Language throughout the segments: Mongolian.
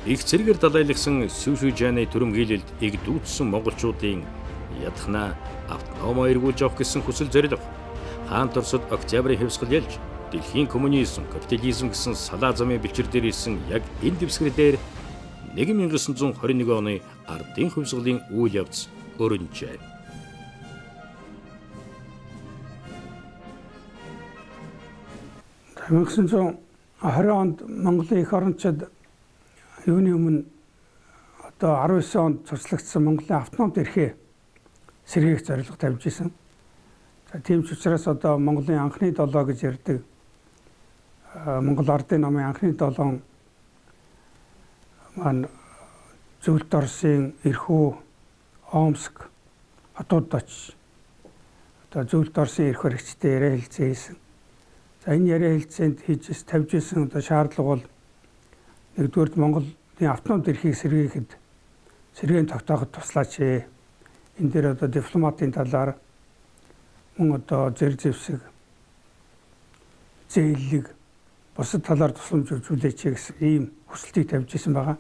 Их зэргээр далайлагсан Сүүшүжааны түрэмгийлэлд иг дүүцсэн монголчуудын ядахна автономо эргүүлж авах гэсэн хүсэл зорилго хаан Оросд Октябрийн хэвсгэл ялж дэлхийн коммунизм, капитализм гэсэн салаа замын бичвэр дээр ирсэн яг энэ дэвсгэр дээр 1921 оны ардын хувьсгалын үйл явц өрнөжээ. 1920 онд Монголын эх орончид юуны өмнө одоо 19 онд цуцлагдсан Монголын автономт эрхээ сэргээх зорилго тавьж исэн. За тийм ч учраас одоо Монголын анхны долоо гэж ярьдаг Монгол ардын намын анхны долоон маань Зөвлөлт Оросын Эрхүү, Омск хотууд очиж одоо Зөвлөлт Оросын эрх баригчтай яриа хэлцээ хийсэн. За энэ яриа хэлцээнд тавьж исэн одоо шаардлага бол нэгдүгээр Монголын автономт эрхийг сэргээхэд сэргээн тогтооход туслаач. Энэ дээр одоо дипломатын талаар мөн одоо зэр зэвсэг зээллэг бусад талаар тусламж үзүүлээч гэсэн ийм хүсэлтийг тавьж исэн байгаа.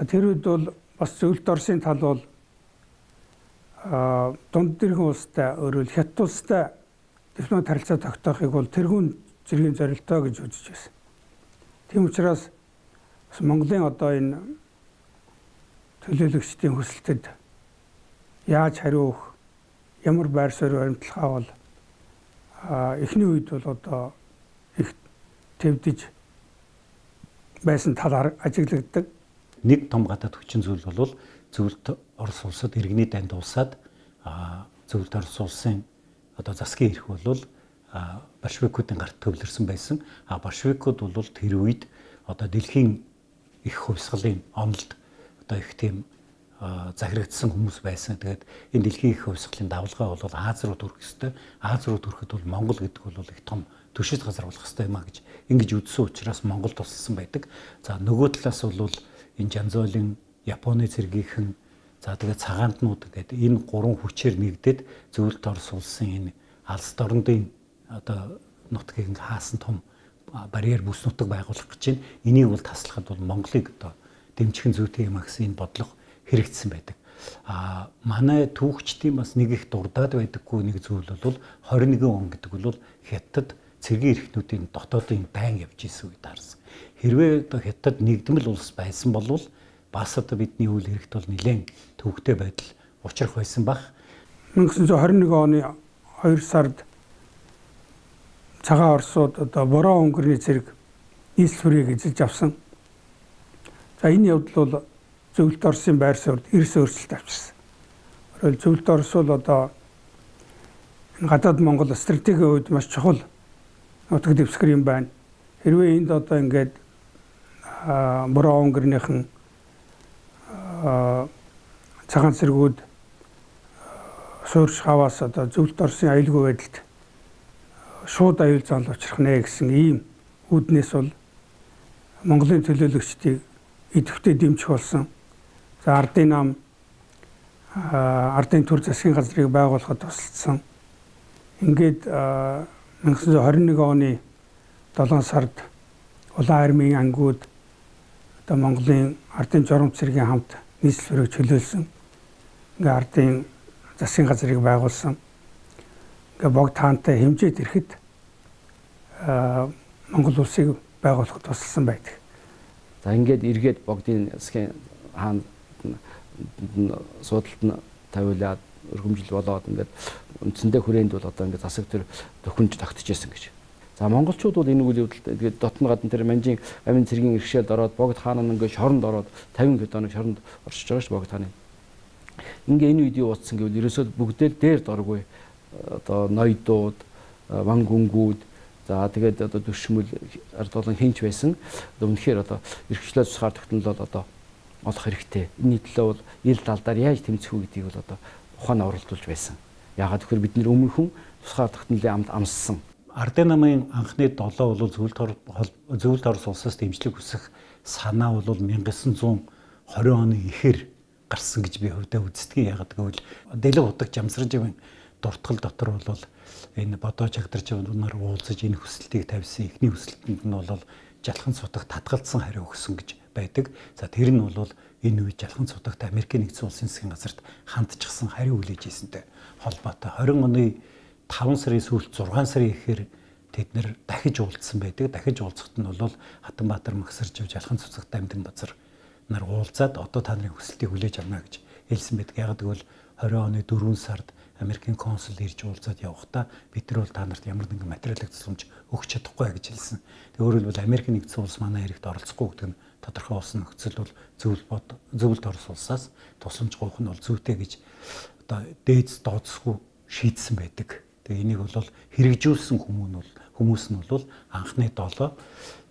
Тэр үед бол бас Зөвлөлт Оросын тал бол дунд дэрхэн улстай өөрөөр хятад улстай дипломат харилцаа тогтоохыг бол тэргүүн зэргийн зорилтоо гэж үзэж байсан. Тийм учраас бас Монголын одоо энэ төлөөлөгчдийн хүсэлтэд яаж хариу өгөх, ямар байр суурь баримтлахаа бол эхний үед бол одоо их төвдөж байсан талаар ажиглагддаг. Нэг том гадаад хүчин зүйл бол Зөвлөлт Орос улсад иргэний данд улсаад Зөвлөлт Орос улсын одоо засгийн эрх бол большевикуудын гарт төвлөрсөн байсан. Большевикууд бол тэр үед одоо дэлхийн их хувьсгалын онолд одоо их тийм захирагдсан хүмүүс байсан. Тэгээд энэ дэлхийн их хувьсгалын давлгаа бол Аз руу төрөх ёстой. Аз руу төрөхөд бол Монгол гэдэг бол их том түшиж газар болох ёстой юм а гэж ингэж үзсэн учраас Монгол тусалсан байдаг. За нөгөө талаас бол энэ Жанзоолын Японы цэргийнхэн за тэгээд цагаантнууд гэдэг энэ гурван хүчээр нэгдээд Зөвлөлт Орос улсын энэ алс дорндын одоо нутгийг хаасан том барьер бүс нутаг байгуулах гэж байна. Энийг бол таслахад бол Монголыг одоо дэмжих зүйтэй юм а гэсэн энэ бодлого хэрэгжсэн байдаг. Манай түүхчдийн бас нэг их дурдаад байдаггүй нэг зүйл бол 21 он гэдэг бол Хятад цэргийн эрхтнүүдийн дотоодын дайн явж исэн үед харсан. Хэрвээ одоо Хятад нэгдмэл улс байсан бол бас одоо бидний үйл хэрэгт бол нэлээд төвөгтэй байдал учрах байсан баг. 1921 оны 2 сард цагаан Оросууд одоо Бороо өнгөрний цэрэг нийслэлийг эзэлж авсан. За энэ явдал бол Зөвлөлт Оросын байр суурьд эрс өөрчлөлт авчирсан. Өөрөөр Зөвлөлт Орос бол одоо гадаад Монгол стратегийн үед маш чухал нутаг дэвсгэр юм байна. Хэрвээ энд одоо ингээд Бороо өнгөрнийхэн цагаан цэргүүд суурьш хаваас одоо Зөвлөлт Оросын аюулгүй байдалд шууд аюул заал учрах нэ гэсэн ийм үүднээс бол Монголын төлөөлөгчдийг идэвхтэй дэмжих болсон. За ардын нам ардын төр засгийн газрыг байгуулахад тусалсан. Ингээд 1921 оны 7 сард улаан армийн ангууд одоо Монголын ардын журам цэргийн хамт нийслэлийг чөлөөлсөн. Ингээд ардын засгийн газрыг байгуулсан. Ингээд богд хаантай хэмжээд ирэхэд Монгол улсыг байгуулахад тусалсан байдаг. За ингээд эргээд богдын засгийн хаан суудалд нь тавиулаад өргөмжил болоод ингээд үндсэндээ хүрээнд бол одоо ингээд засаг төр төхөнж тогтчихсэн гэж. За монголчууд бол энэ үйл явдалд тэгээд дотн гадна тэр манжийн амин цэргийн иргэшээд ороод богд хаан нь ингээд шоронд ороод 50 км шоронд оршиж байгаа ш богд хааны. Ингээ энэ үед юу утсан гэвэл ерөөсөө бүгдээ л дээр доргүй одоо ноёдууд, ван гүнгүүд за тэгээд одоо дүршмөл ард олон хинч байсан. Үнэхээр одоо эрхчлээ тусгаар тогтнол одоо олох хэрэгтэй. Энэний төлөө бол ил талдаар яаж тэмцэх үү гэдгийг бол одоо ухаан оролдуулж байсан. Яагаад гэвэл бид нэр өмнөхөн тусгаар тогтнолын амд амссан. Ардын намын анхны долоо бол Зөвлөлт Орос улсаас дэмжлэг хүсэх санаа бол 1920 оны ихэр гарсан гэж би хувьдаа үздэггүй. Яагаад гэвэл дэлэг удаг жамсраж явын дуртгал дотор бол энэ бодоо чагдарч явнаар уулзаж энэ хүсэлтийг тавьсан. Эхний хүсэлтэнд нь бол жалхан сутаг татгалцсан хариу өгсөн гэж байдаг. За тэр нь бол энэ үед Жалхан цудагт Америкийн нэгдсэн улсын засгийн газарт хандчихсан хариу хүлээж ийсэнтэй холбоотой 20 оны 5 сарын сүүлд 6 сарын ихээр тэд нэр дахиж уулзсан байдаг. Дахиж уулзахт нь бол Хатанбаатар Магсаржив Жалхан цуцагт Амьтан Базар нар уулзаад одоо та нарын хүсэлтийг хүлээж авна гэж хэлсэн байдаг. Яг гэвэл 20 оны 4 сард Америкийн консул ирж уулзаад явахдаа бид нар бол та нарт ямар нэгэн материалын тусламж өгч чадахгүй гэж хэлсэн. Өөрөөр хэлбэл Америкийн нэгдсэн улс манай хэрэгт оролцохгүй гэдэг нь тодорхой болсон нөхцөл бол зөвлөлт Орос улсаас тусламж гуйх нь бол зүйтэй гэж одоо дээд дооцсгүй шийдсэн байдаг. Тэгээ энийг бол хэрэгжүүлсэн хүмүүс нь бол анхны 7.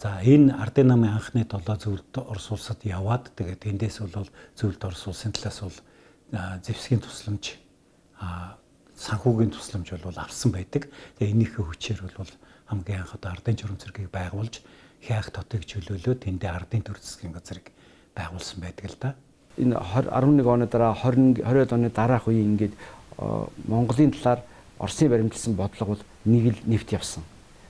За энэ ардын намын анхны 7 зөвлөлт Орос улсад яваад тэгээд эндээс бол зөвлөлт Орос улсын талаас бол зэвсгийн тусламж санхүүгийн тусламж бол авсан байдаг. Тэгээ энийхээ хүчээр бол хамгийн анх одоо ардын журам цэргийг байгуулж хяах дотыг чөлөөлөө тэндээ ардын төр засгийн газрыг байгуулсан байдаг л да. Энэ 11 оны дараа 20 оны дараах үеийн ингээд Монголын талаар Оросын баримтлсан бодлого бол нэг л нэвт явсан.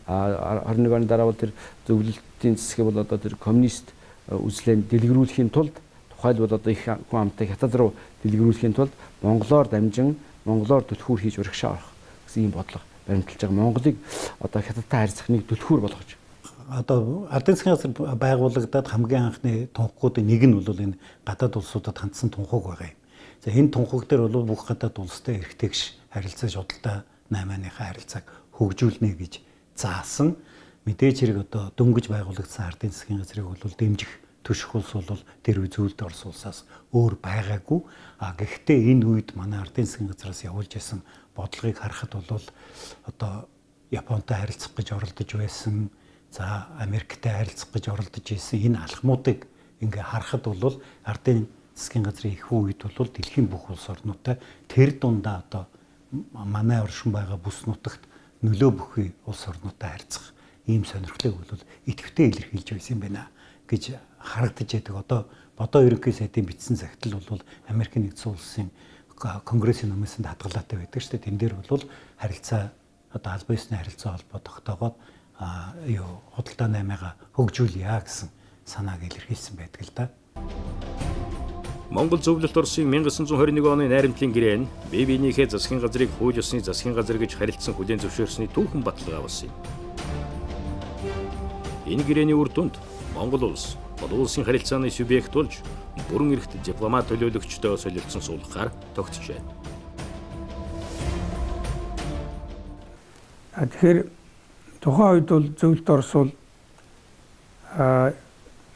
21 оны дараа бол тэр зөвлөлтийн засгийг бол одоо тэр коммунист үзлэнд дэлгэрүүлэхийн тулд тухайлбал одоо их хүн амтыг хятад руу дэлгэрүүлэхийн тулд монголоор дамжин монголоор түлхүүр хийж урагшаа орох гэсэн ийм бодлого баримталж байгаа. Монголыг одоо хятадтай харьцах нэг түлхүүр болгож. Одоо ардын засгийн газар байгуулагдаад хамгийн анхны тунхагуудын нэг нь бол энэ гадаад улсуудад хандсан тунхаг байгаа юм. За энэ тунхаг дээр бол бүх гадаад улстай эрхтэгш харилцаа шуудалтай 8-ааныхаа харилцааг хөгжүүлнэ гэж заасан. Мэдээж хэрэг одоо дөнгөж байгуулагдсан ардын засгийн газрыг бол дэмжих төшөх улс бол тэр зөвлөлт Орос улсаас өөр байгаагүй. Гэхдээ энэ үед манай ардын засгийн газраас явуулж исэн бодлогыг харахад бол одоо Японтой харилцах гэж оролдож байсан, за Америктэй харилцах гэж оролдож исэн энэ алхмуудыг ингээ харахад бол ардын засгийн газрын их үед бол дэлхийн бүх улс орнуудтай тэр дундаа одоо манай оршин байгаа бүс нутагт нөлөө бүхий улс орнуудтай харьцах ийм сонирхлыг бол идэвхтэй илэрхийлж байсан юм байна гэж харагдаж байдаг. Одоо ерөнхий сайдын бичсэн захидал бол Америкийн нэгдсэн улсын конгрессийн номынсанд хадгалаатай байдаг шүү дээ. Тэн дээр бол харилцаа одоо албан ёсны харилцаа холбоо тогтоогоод худалдаа 8-аагаа хөгжүүлье гэсэн санааг илэрхийлсэн байдаг л да. Монгол зөвлөлт Оросын 1921 оны найрамдлын гэрээ нь бие биенийхээ засгийн газрыг хууль ёсны засгийн газар гэж харилцсан хүлээн зөвшөөрсөний түүхэн баталгаа болсон юм. Энэ гэрээний үр дүнд Монгол улс олон улсын харилцааны субъект болж бүрэн эрхт дипломат төлөөлөгчдөө солилцсон суулгахаар тогтжээ. Тэгэхээр тухайн үед бол зөвлөлт Орос бол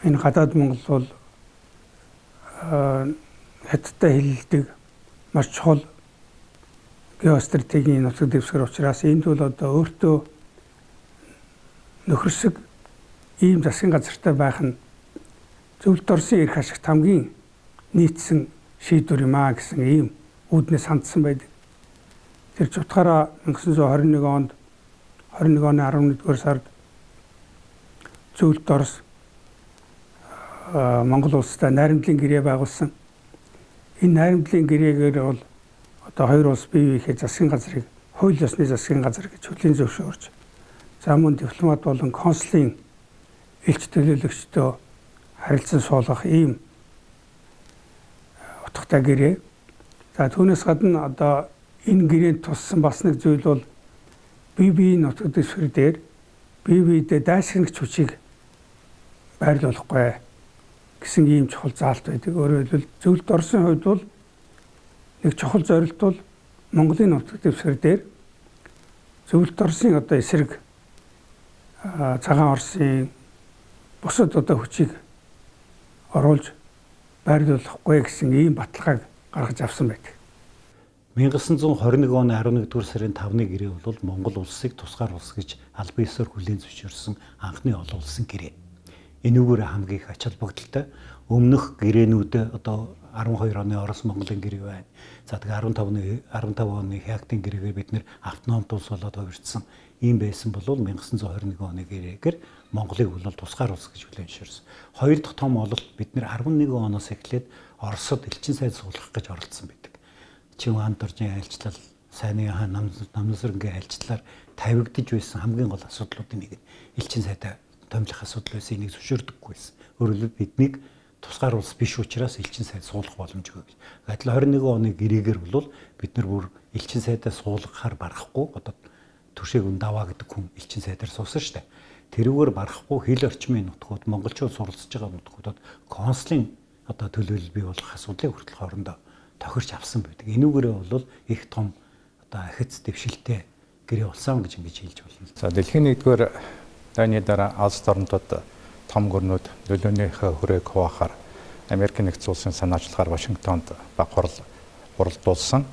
энэ гадаад Монгол бол хятадтай хэлэлдэг маш чухал геостратегийн нутаг дэвсгэр учраас энд бол одоо өөртөө нөхөрсөг ийм засгийн газартай байх нь зөвлөлт Оросын эрх ашигт хамгийн нийцсэн шийдвэр юм аа гэсэн ийм үүднээс хандсан байдаг. Тэр ч утгаараа 1921 онд 21 оны 11-р сард зөвлөлт Орос Монгол улстай найрамдлын гэрээ байгуулсан. Энэ найрамдлын гэрээгээр бол одоо хоёр улс бие биенээ засгийн газрыг хууль ёсны засгийн газар гэж хүлээн зөвшөөрч, за мөн дипломат болон консулын элч төлөөлөгчдөө харилцан суулгах ийм утгатай гэрээ. За түүнээс гадна одоо энэ гэрээнд туссан бас нэг зүйл бол бие биеийн нутаг дэвсгэр дээр бие биедээ дайсагнагч хүчийг байрлуулахгүй гэсэн ийм чухал заалт байдаг. Өөрөөр хэлбэл зөвлөлт Оросын хувьд бол нэг чухал зорилт бол Монголын нутаг дэвсгэр дээр зөвлөлт Оросын одоо эсрэг цагаан Оросын бусад одоо хүчийг оруулж байрлуулахгүй гэсэн ийм баталгааг гаргаж авсан байдаг. 1921 оны 11-р сарын 5-ны гэрээ бол Монгол улсыг тусгаар улс гэж албан ёсоор хүлээн зөвшөөрсөн анхны олон улсын гэрээ. Энүүгээр хамгийн их ач холбогдолтой өмнөх гэрээнүүд одоо 12 оны Орос Монголын гэрээ байна. За тэгээ 15 оны Хятадын гэрээгээр бид нэр автономт улс болоод хувирсан. Ийм байсан бол 1921 оны гэрээгээр Монголыг бол тусгаар улс гэж хүлээн зөвшөөрсөн. Хоёр дахь том ололт бид нэр 11 оноос эхлээд Оросод элчин сайд суулгах гэж оролдсон байдаг. Чин Ван Доржийн айлчлал, Сайны хаан Намнасрынгийн айлчлалаар тавигдж байсан хамгийн гол асуудлуудын нэг нь элчин сайдаа томилох асуудал байсан, энийг зөвшөөрдөггүй байсан. Өөрөөр хэлбэл биднийг тусгаар улс биш учраас элчин сайд суулгах боломжгүй гэж. Адил 21 оны гэрээгээр бол бид нар бүр элчин сайдаа суулгахаар барахгүй одоо Түшээг Ундаваа гэдэг хүн элчин сайдаар суусан шүү дээ. Тэрүүгээр барахгүй хил орчмын нутгууд монголчууд суралцж байгаа нутгуудад консулын одоо төлөөлөл бий болох асуудлыг хүртэл хоорондоо тохирч авсан байдаг. Энүүгээрээ бол их том одоо ахиц дэвшилтэй гэрээ болсон гэж ингэж хэлж болно. За дэлхийн 1-р дайны дараа Алс орнуудад том гүрнүүд нөлөөнийхөө хүрээг хуваахаар Америкийн нэгдсэн улсын санаачлагаар Вашингтонд баг хуралдуулсан.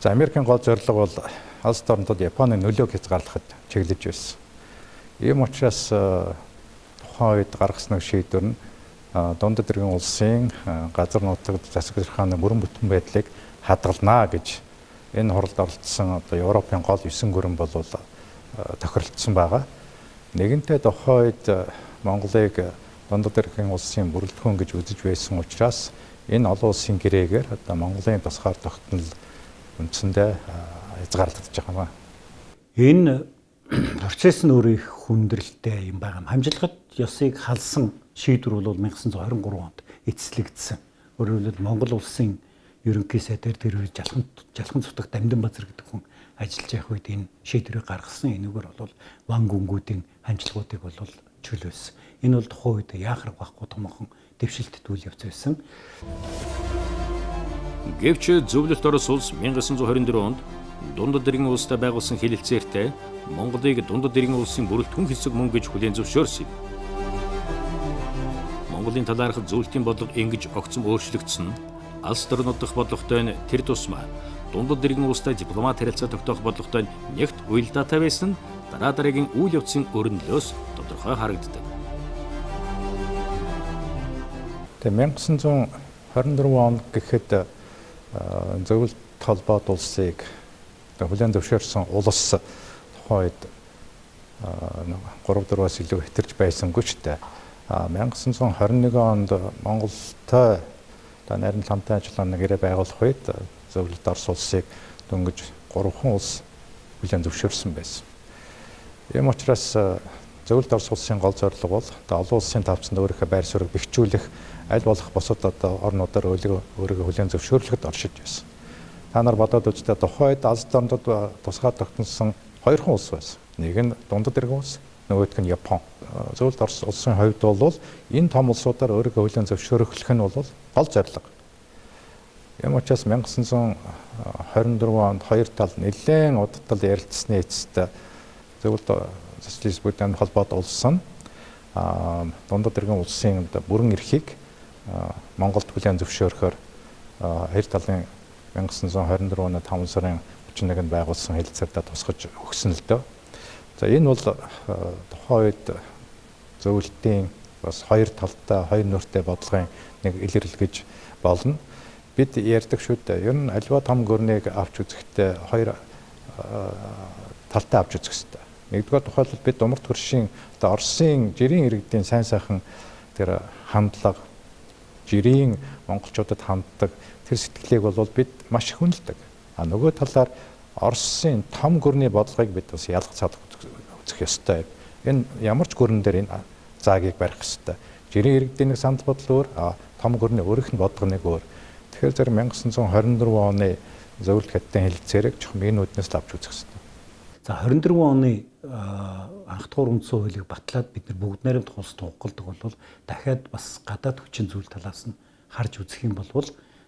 За Америкийн гол зорилго бол Алс орнуудад Японы нөлөөг хязгаарлахад чиглэж байсан. Ийм учраас тухайн үед гаргасан шийдвэр нь дундад иргэн улсын газар нутагт засаг захиргааны бүрэн бүтэн байдлыг хадгалнаа гэж энэ хуралд оролцсон одоо Европын гол 9 гүрэн бол тохиролцсон байгаа. Нэгэнтээ тухайн үед Монголыг дундад иргэн улсын бүрэлдэхүүн гэж үзэж байсан учраас энэ олон улсын гэрээгээр одоо Монголын тусгаар тогтнол үндсэндээ хязгаарлагдаж байгаа юм. Энэ процесс нь өөрөө их хүндрэлтэй юм байгаа. Хамжилгад ёсыг халсан шийдвэр бол 1923 онд эцэслэгдсэн. Өөрөөр хэлбэл Монгол улсын ерөнхий сайдаар тэр үед жалхан цутаг Дамдын Базар гэдэг хүн ажиллаж явах үед энэ шийдвэрийг гаргасан. Энэгээр бол ван гүнгүүдийн хамжилгуудыг бол чөлөөсөн. Энэ бол тухайн үед яахраг байхгүй томхон дэвшилтэд үйл явц байсан. Гэвч зөвлөлт Орос улс 1924 онд дундад иргэн улстай байгуулсан хэлэлцээртэй Монголыг дундад иргэн улсын бүрэлдэхүүн хэсэг мөн гэж хүлээн зөвшөөрсөн. Монголын талаарх зөвлөлтийн бодлого ингэж огцом өөрчлөгдсөн. Алс орнууд дахь бодлоготой нь тэр тусмаа дундад иргэн улстай дипломат харилцаа тогтоох бодлоготой нэгт уялдаатай байсан нь дараагийн үйл явцын өрнөлөөс тодорхой харагддаг. Тэгээ 1924 он гэхэд зөвлөлт холбоод улсыг хүлээн зөвшөөрсөн улс тухайн үед 3-4-аас илүү хэтэрж байсангүй ч дээ. 1921 онд Монголтой нарийн ламтай ажиллагааны гэрээ байгуулах үед зөвлөлт Орос улсыг дөнгөж 3 улс хүлээн зөвшөөрсөн байсан. Ийм учраас зөвлөлт Орос улсын гол зорилго бол олон улсын тавцанд өөрийнхөө байр суурийг бэхжүүлэх, аль болох бусад одоо орнуудаар өөрийгөө хүлээн зөвшөөрлөхөд оршиж байсан. Та нар бодоод үзтээ тухайн үед Алс орнууд тусгай тогтносон 2 улс байсан. Нэг нь дундад иргэн улс, нөгөөх нь Япон. Зөвлөлт Орос улсын хувьд бол энэ том улсуудаар өөрийгөө хүлээн зөвшөөрөх нь бол гол зорилго. Ийм учраас 1924 онд хоёр тал нэлээд удаа ярилцсны эцэст зөвлөлт социалист бүтээн холбоод улсан дундад иргэн улсын бүрэн эрхийг Монголд хүлээн зөвшөөрөхөөр хоёр талын 1924 оны 5 сарын 31-нд байгуулсан хэлэлцээрдээ тусгаж өгсөн л дөө. За энэ бол тухайн үед зөвлөлтийн бас хоёр талтай, хоёр нүртэй бодлогын нэг илэрлэл гэж болно. Бид ярьдаг шүү дээ. Ер нь аливаа том гүрнийг авч үзэхдээ хоёр талтай авч үзэх хэрэгтэй. Нэгдүгээр тухайлбал бид умард хөршийн одоо Оросын жирийн иргэдийн сайн сайхан тэр хандлага, жирийн монголчуудад ханддаг тэр сэтгэлийг бол бид маш их хүндэлдэг. Нөгөө талаар Оросын том гүрний бодлогыг бид бас ялгаж цаадах үзэх ёстой. Энэ ямар ч гүрэн дээр энэ заагийг барих ёстой. Жирийн иргэдийн нэг санал бодол өөр, том гүрний өөрийнх нь бодлого нэг өөр. Тэгэхээр зэрэг 1924 оны зөвлөлт хаттын хэлэлцээрийг жоохон энэ үднээс л авч үзэх ёстой. За 24 оны анх дугаар үндсэн хуулийг батлаад бид нар бүгд найрамд улс тунгалдаг бол дахиад бас гадаад хүчин зүйл талаас нь харж үзэх юм бол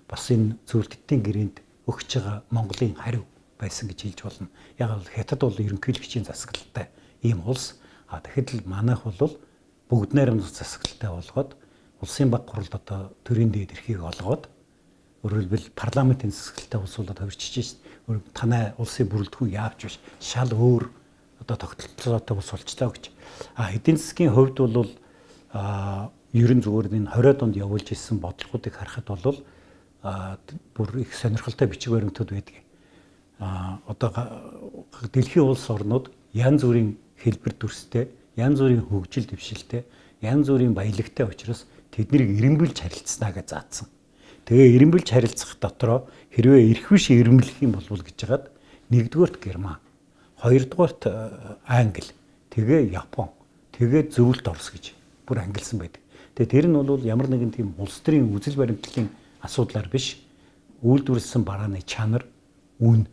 бас энэ зөвлөлтийн гэрээнд өгч байгаа Монголын хариу байсан гэж хэлж болно. Яг л Хятад бол ерөнхийлөгчийн засаглалтай ийм улс. Тэгэхэд л манайх бол бүгд найрамд засаглалтай болгоод улсын баг хуралд одоо төрийн дээд эрхийг олгоод өөрөлдвөл парламентын засаглалтай улс болоод хувирчиж шээ. Танай улсын бүрэлдэхүүн яавч биш шал өөр одоо тогтолцоотой улс болчлаа гэж. Эдийн засгийн хувьд бол ерөн зүгээр энэ 20-од онд явуулж ирсэн бодлогуудыг харахад бол бүр их сонирхолтой бичиг баримтууд байдаг. Одоо дэлхийн улс орнууд янз бүрийн хэлбэр төрстэй, янз бүрийн хөгжил дэвшилтэй, янз бүрийн баялагтай учраас тэднийг эренбэлж харилцснаа гэж заасан. Тэгээ эренбэлж харилцах дотроо хэрвээ эрх биш эренблэх юм болвол гэж хагаад нэгдүгээрт Герман, хоёрдугаарт Англи, тэгээ Япон, тэгээ зөвлөлт Орос гэж бүр ангилсан байдаг. Тэгээ тэр нь бол ямар нэгэн тийм улс төрийн үзэл баримтлалын асуудлаар биш, үйлдвэрлэсэн барааны чанар, үн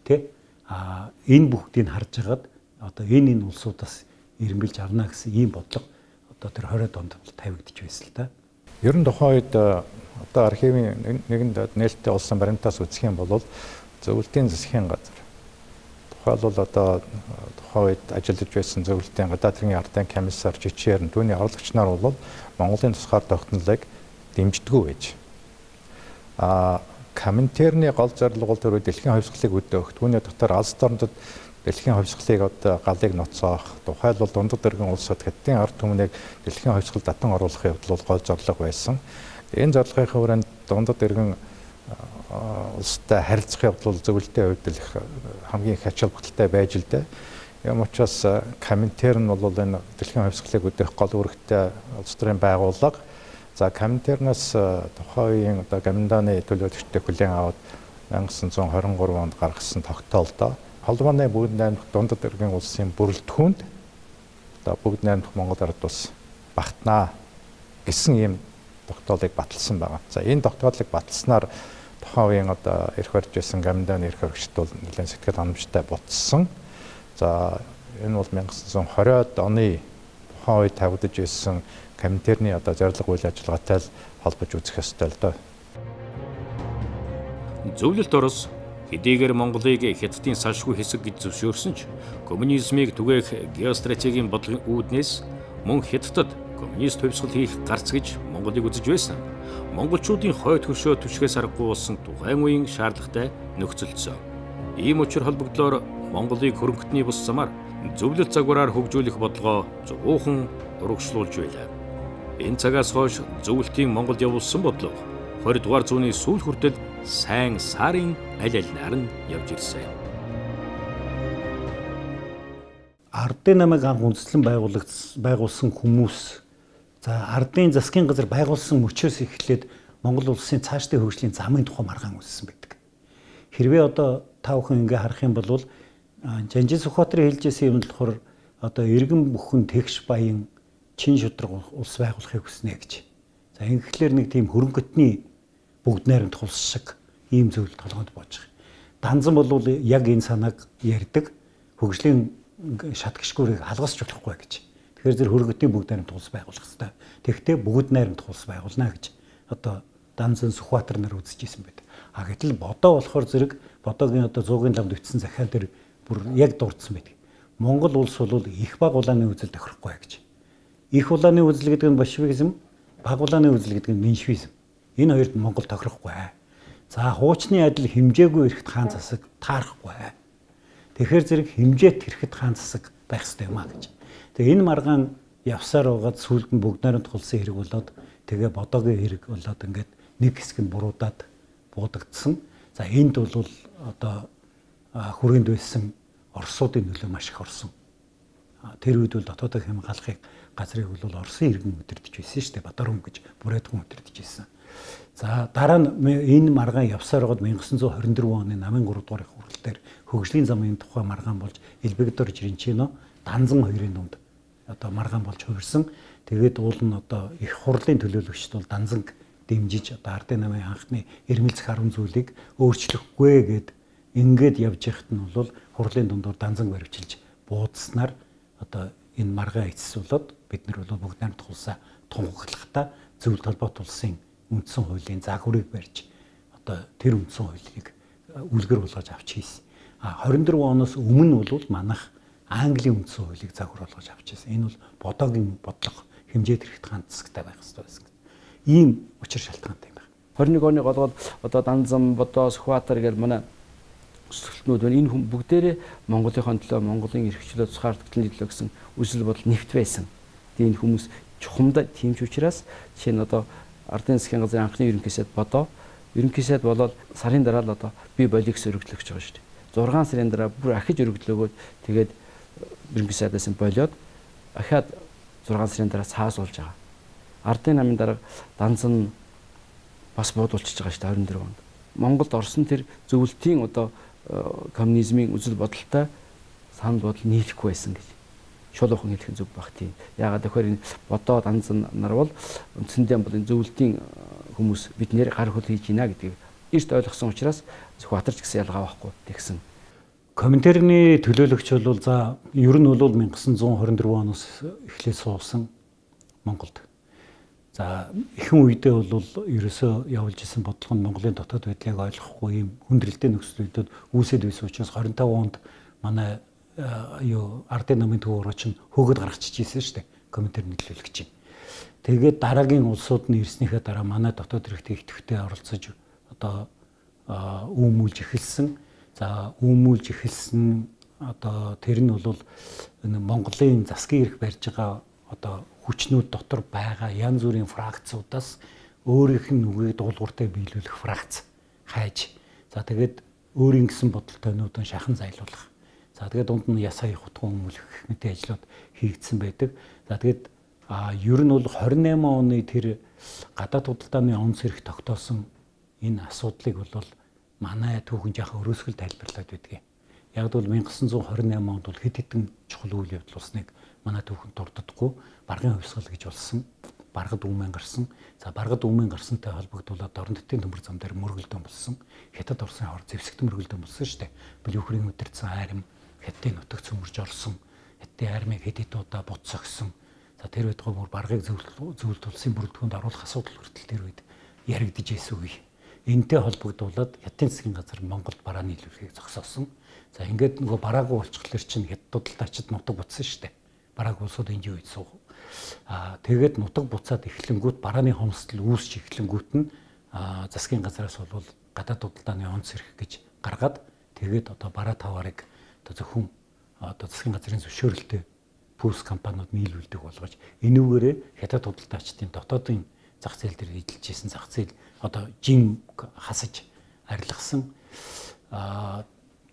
энэ бүгдийг харж агаад одоо энэ улсуудаас ирэмбэлж авна гэсэн ийм бодлого одоо тэр 20 онд тавигдчих байсан л да. Ер нь тухайн үед одоо архивын нэгэнд нээлттэй улсын баримтаас үзэх юм бол зөвлөлтийн засгийн газар тухайлбал одоо тухайн үед ажиллаж байсан зөвлөлтийн гадаад хэргийн ардын комиссар Жичээр түүний орлогч нар бол Монголын тусгаар тогтнолыг дэмждэггүй байж. Коминтерны гол зорилго бол тэр дэлхийн хувьсгалыг өдөөх. Түүний дотор алс орнод дэлхийн хувьсгалыг одоо галыг ноцоох, тухайлбал дундад дэргэн улсууд хэдийн ард түмнийг дэлхийн хувьсгалд татан оруулахын хувьд бол гол зорилго байсан. Энэ зорилгын хүрээнд дундад дэргэн улстай харилцахын хувьд бол зөвлөлтийн хувьд хамгийн их ач холбогдолтой байж л дээ. Юм учраас Коминтерн бол энэ дэлхийн хувьсгалыг өдөөх гол үүрэгтэй улс төрийн байгууллага. За Коминтернаас тухайн үеийн одоо Гоминданы төлөөлөгчтэй хүлээн аваад 1923 онд гаргасан тогтоолдоо холбооны бүгд найрамдах дундад дэргийн улсын бүрэлдэхүүнд одоо бүгд найрамдах Монгол ард улс багтнаа гэсэн ийм тогтоолыг баталсан байна. За энэ тогтоолыг баталснаар тухайн үеийн одоо эрх барьж байсан Гоминданы эрх баригчд бол нэлээд сэтгэл ханамжтай ботсон. За энэ бол 1920-од оны тухайн үед тавигдаж байсан Коминтерны одоо зорилго үйл ажиллагаатай л холбож үзэх ёстой л доо. Зөвлөлт Орос хэдийгээр Монголыг Хятадын салшгүй хэсэг гэж зөвшөөрсөн ч коммунизмыг түгээх геостратегийн бодлогын үүднээс мөн Хятадд коммунист хувьсгал хийх гарц гэж Монголыг үзэж байсан. Монголчуудын хойд хөршөө түшгээс аргагүй болсон тухайн үеийн шаардлагатай нөхцөлдсөн. Ийм учир холбогдлоор Монголыг хөрөнгөтний бус замаар зөвлөлт загвараар хөгжүүлэх бодлогоо зөвхөн урагшлуулж байлаа. Энэ цагаас хойш зөвлөлтийн Монголд явуулсан бодлого 20 дугаар зууны сүүл хүртэл сайн сарын аль алинаар нь явж ирсэн. Ардын намыг анх үндэслэн байгуулсан хүмүүс, за ардын засгийн газар байгуулсан мөчөөс эхлээд Монгол улсын цаашдын хөгжлийн замын тухай маргаан үүссэн байдаг. Хэрвээ одоо та бүхэн ингээ харах юм бол Жанжин Сүхбаатарын хэлжсэн юм болохоор одоо иргэн бүхэн тэгш баян чин шудраг улс байгуулахыг хүснэ гэж. За ингэхлээр нэг тийм хөрөнгөтний бүгд найрамдах улс шиг ийм зөвлөлт толгойд бууж байгаа. Данзан бол яг энэ санааг ярьдаг, хөгжлийн шат гიშгүүрийг алгасч болохгүй гэж. Тэгэхээр зэрэг хөрөнгөтний бүгд найрамдах улс байгуулах хэрэгтэй. Тэгэхдээ бүгд найрамдах улс байгуулна гэж одоо Данзан Сүхбаатар нар үзэжсэн байдаг. Гэтэл бодоо болохоор зэрэг бодоогийн одоо 100-ын ламд бичсэн захиал дээр бүр яг дурдсан байдаг. Монгол улс бол их баг улааны үзэл тохирохгүй гэж. Их улааны үзэл гэдэг нь большевизм, баг улааны үзэл гэдэг нь меньшевизм. Энэ хоёрт Монгол тохирохгүй. За хуучны адил хэмжээгүй эрэхт хаан засаг таарахгүй. Тэгэхээр зэрэг хэмжээт эрэхт хаан засаг байх ёстой юм а гэж. Тэгээ энэ маргаан явсаар байгаад сүүлд нь бүгд найрамдах улсын хэрэг болоод тэгээ бодоогийн хэрэг болоод ингээд нэг хэсэг нь буруудаад буудагдсан. За энд бол одоо хүрээнд байсан Оросуудын нөлөө маш их орсон. Тэр үед бол дотоодын хямгаалахыг газрыг бол Оросын иргэн өдөрдөж байсан шүү дээ. Бадарум гэж бүрээдхэн өдөрдөж байсан. За дараа нь энэ маргаан явсаар байгаад 1924 оны намын 3 дугаар их хурал дээр хөгжлийн замын тухай маргаан болж Элбегдор Жиринчино Данзан хоёрын дунд одоо маргаан болж хувирсан. Тэгээд уул нь одоо их хурлын төлөөлөгчд бол Данзанг дэмжиж одоо ардын намын анхны эрмэлзэх 10 зүйлийг өөрчлөхгүй гэд ингээд явж яхад нь бол хурлын дундуур Данзанг баривчилж буудснаар одоо энэ маргаан эцэс болоод бид нар бол бүгд найрамдах улсаа тунхаглахдаа зөвлөлт холбоот улсын үндсэн хуулийн загварыг барьж одоо тэр үндсэн хуулийг үлгэр болгож авч хийсэн. 24 оноос өмнө бол манайх Английн үндсэн хуулийг загвар болгож авч хийсэн. Энэ бол бодоогийн бодлого хэмжээд ирэхт хаан засагтай байх хэрэгтэй байсан. Ийм учир шалтгаантай юм байна. 21 оны голгод одоо Данзан, Бодоо, Сүхбаатар гэл манай өсөлтнүүд байна. Энэ хүн бүгдээрээ Монголын төлөө, Монголын эрхчлөө, цусгаар тогтнолын төлөө гэсэн үсэл бодол нэвт байсан. Тэгээ энэ хүмүүс чухамдаа тийм ч учраас жишээ нь одоо ардын засгийн газрын анхны ерөнхий сайд Бодоо, ерөнхий сайд болоод сарын дараа л одоо би боликс өргөдлөгч байгаа шүү дээ. 6 сарын дараа бүр ахиж өргөдлөөгөө тэгээд ерөнхий сайдаас нь болоод ахаад 6 сарын дараа цаас болж байгаа. Ардын намын дараа Данзан бас буудуулчихж байгаа шүү дээ 24 онд. Монголд орсон тэр зөвлөлтийн одоо коммунизмын үзэл бодолтой санал бодол нийлэхгүй байсан гэж. шулуухан хэлэх зүг баг тийм. Яагаад гэхээр энэ бодоод анзан нар бол үндсэндээ бол энэ зөвлөлтийн хүмүүс бид нэр гар хөл хийж гинэ гэдгийг эрт ойлгосон учраас зөвхөн хатарч гэсэн ялгаа байхгүй тэгсэн. Коминтерны төлөөлөгч бол за ер нь бол 1924 оноос эхлээд суусан Монголд. За ихэнх үедээ бол ерөөсөө явуулж исэн бодлого нь Монголын дотоод байдлыг ойлгохгүй юм хүндрэлтэй нөхцөл үйдэд үүсэт байсан учраас 25 онд манай ардын намын төвөөрөө чинь хөөгд гаргачихж ирсэн шүү дээ. Коминтерны төлөөлөгч чинь. Тэгээд дараагийн улсууд нь ирснийхээ дараа манай дотоод хэрэгтэй идэвхтэй оролцож одоо үүмүүлж эхэлсэн. За үүмүүлж эхэлсэн одоо тэр нь бол Монголын засгийн эрх барьж байгаа одоо хүчнүүд дотор байгаа янз бүрийн фракцуудаас өөрийнх нь үгийг дуулууртай биелүүлэх фракц хайж. За тэгээд өөрийн гэсэн бодолтойнуудын шахан зайлуулах. За тэгээд дунд нь ясаа их утга хүмүүлэх мэт ажлууд хийгдсэн байдаг. За тэгээд ер нь бол 28 оны тэр гадаад худалдааны онц эрх тогтоосон энэ асуудлыг бол манай түүхэн жаахан өрөөсгөл тайлбарлаад байдгийг. Яг бол 1928 онд бол хэд хэдэн чухал үйл явдал болсныг манай түүхэн дурддаггүй баргын хувьсгал гэж болсон. Баргад үмэн гарсан. За баргад үмэн гарсантай холбогдуулаад орон нутгийн төмөр зам дээр мөргөлдөөн болсон. Хятад Оросын хор зэвсэгт мөргөлдөөн болсон шүү дээ. Бүлүүхрийн өдөрцөн арим Хятадын нутагт цөмөрж орсон. Хятадын армийг хэд хэд удаа буцсагсан. За тэр үед гомөр баргыг зөвлөлт улсын бүрэлдэхүүнд оруулах асуудал хүртэл тэр үед яригдж байсан үе. Энтэй холбогдуулаад Хятадын засгийн газар Монголд барааны нийлүүлэхийг зогсоосон. За ингээд нөгөө бараагүй болчихлоор чинь Хятадд ачид нутаг буцсан шүү дээ. Барааг улсууд энэ үед суув. Тэгээд нутаг буцаад эхлэнгүүт барааны хомсдол үүсч эхлэнгүүт нь засгийн газраас бол гадаад худалдааны онц эрх гэж гаргаад тэгээд одоо бараа таваарыг одоо зөвхөн одоо засгийн газрын зөвшөөрөлтөй пүүс компаниуд нийлүүлдэг болгож энүүгээрээ хятад худалдаачдын дотоодын зах зээл дээр эдэлж исэн зах зээл одоо жин хасаж арилгасан.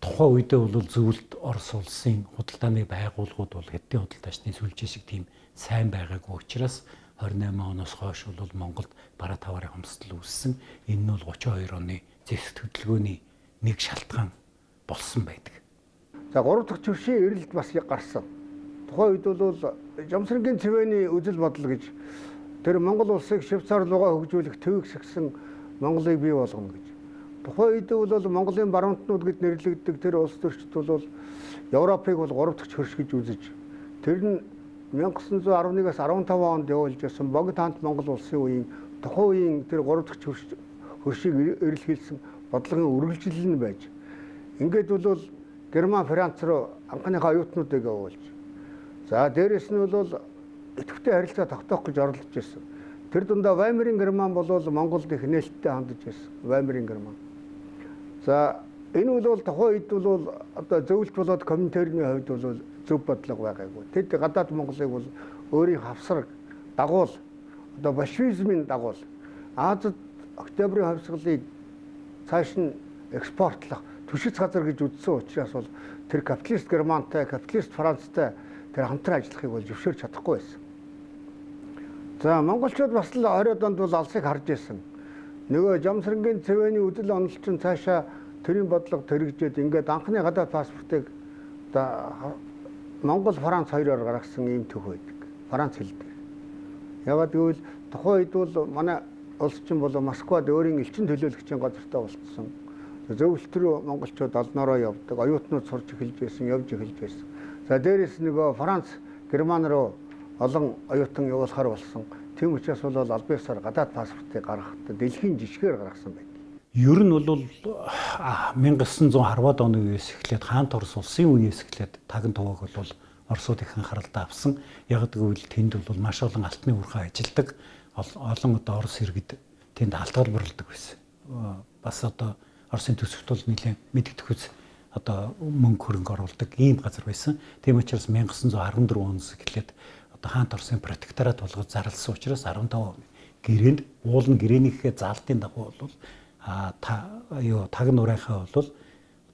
Тухайн үедээ бол зөвлөлт Орос улсын худалдааны байгууллагууд бол Хятадын худалдаачны сүлжээ шиг тийм сайн байгаагүй учраас 28 оноос хойш бол Монголд бараа таварын хомсдол үүссэн. Энэ нь бол 32 оны зэвсэгт хөдөлгөөний нэг шалтгаан болсон байдаг. За 3 дахь төвшин эрэлт бас гарсан. Тухайн үед бол Жамсрангийн цэвэний үзэл бодол гэж тэр Монгол улсыг Швейцар руугаа хөгжүүлэх төвөгсгсөн Монголыг бий болгоно гэж. Тухайн үед бол Монголын баруунтнууд гэж нэрлэгддэг тэр улс төрчид бол Европыг бол 3 дахь хөрш гэж үзэж тэр нь 1911-аас 15 онд явуулж байсан Богд хаант Монгол улсын үеийн тухайн үеийн тэр 3 дахь хөршийг эрэлхийлсэн бодлогын үргэлжлэл нь байж. Ингээд бол Герман, Франц руу анхныхаа оюутнуудыг явуулж. За дээрэс нь бол идэвхтэй харилцаа тогтоох гэж оролдож байсан. Тэр дундаа Ваймарын Герман бол Монголд их нээлттэй хандж байсан. Ваймарын Герман. За энэ бол тухайн үед бол одоо зөвлөлт болоод Коминтерны хувьд бол зөв бодлого байгаагүй. Тэд гадаад Монголыг бол өөрийн хавсраг дагуул одоо большевизмын дагуул Азад Октябрийн хувьсгалыг цааш нь экспортлох түшиц газар гэж үзсэн учраас бол тэр капиталист Германтай, капиталист Францтай тэр хамтран ажиллахыг бол зөвшөөрч чадахгүй байсан. За монголчууд бас л 20-д онд бол алсыг харж байсан. Нөгөө Жамсрангийн цэвэний үдэл онолчин цаашаа тэрийн бодлого тэрэгжээд ингээд анхны гадаад паспортыг одоо Монгол, Франц хоёроор гаргасан ийм төх байдаг. Франц хэлдэг. Ягаад гэвэл тухайн үед бол манай улс чинь бол Москвад өөрийн элчин төлөөлөгчийн газартай болцсон. Зөвлөлт рүү монголчууд олноороо явдаг. Оюутнууд сурч эхэлж байсан, явж эхэлж байсан. За дээрээс нөгөө Франц, Герман руу олон оюутан явуулахар болсон. Тийм учраас бол аль биесээр гадаад паспортыг гаргахад дэлхийн жишгээр гаргасан байдаг. Ер нь бол 1910-ад оны үеэс эхлээд хаант Орос улсын үеэс эхлээд тагн тувааг бол Оросууд их анхааралтай авсан. Яг гэвэл тэнд бол маш олон алтны уурхай ажилдаг. Олон одоо Орос иргэд тэнд алтгалбарлдаг байсан. Бас одоо Оросын төсөвт бол нэлээд мэддэх үз одоо мөнгө хөрөнгө оруулдаг ийм газар байсан. Тийм учраас 1914 оноос эхлээд одоо хаант Оросын протекторат болгож зарласан учраас 15 оны гэрээнд уулын гэрээнийхээ заалтын дагуу бол таг нурайхаа бол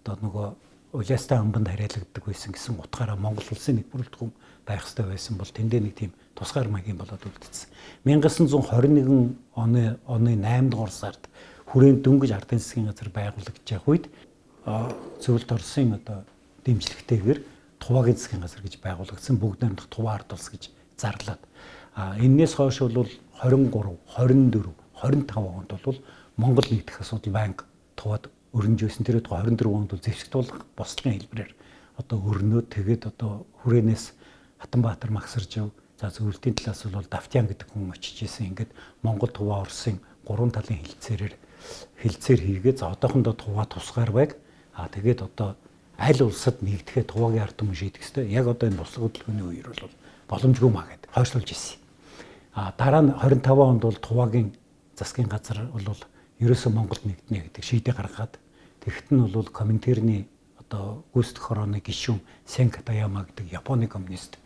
одоо нөгөө Улястай амбанд хариалагддаг байсан гэсэн утгаараа Монгол улсын нэг бүрэлдэхүүн байх хэрэгтэй байсан бол тэндээ нэг тийм тусгаар маягийн болоод үлдсэн. 1921 оны 8 дугаар сард хүрээнд дөнгөж ардын засгийн газар байгуулагдж байгаа үед зөвлөлт Оросын одоо дэмжлэгтэйгээр Туваагийн засгийн газар гэж байгуулагдсан, бүгд найрамдах Туваа ард улс гэж зарлаад. Эннээс хойш бол 23, 24, 25 онд бол Монгол нэгдэх асуудал байнга Туваад өрнөж байсан. Тэр 24 онд бол зэвсэгтүүлэх бослогын хэлбэрээр одоо өрнөө тэгээд одоо хүрээнээс Хатанбаатар магсаржив. За зөвлөлтийн талаас бол Давтян гэдэг хүн очиж исэн. Ингээд Монгол Туваа Оросын 3 талын хилцээр хийгээд за одоохондоо Туваа тусгаар байг. Тэгээд одоо аль улсад нэгдэхээ Туваагийн ард түмэн шийдэх ёстой. Яг одоо энэ бослого хөдөлгөөний үеэр бол боломжгүй маа гэд хойшлуулж ирсэн. Дараа нь 25 онд бол Туваагийн засгийн газар бол ерөөсөө Монголд нэгднэ гэдэг шийдээ гаргаад тэгэхэд нь бол Коминтерны одоо гүйцэтгэх хорооны гишүүн Сен Катаяма гэдэг Японы коммунист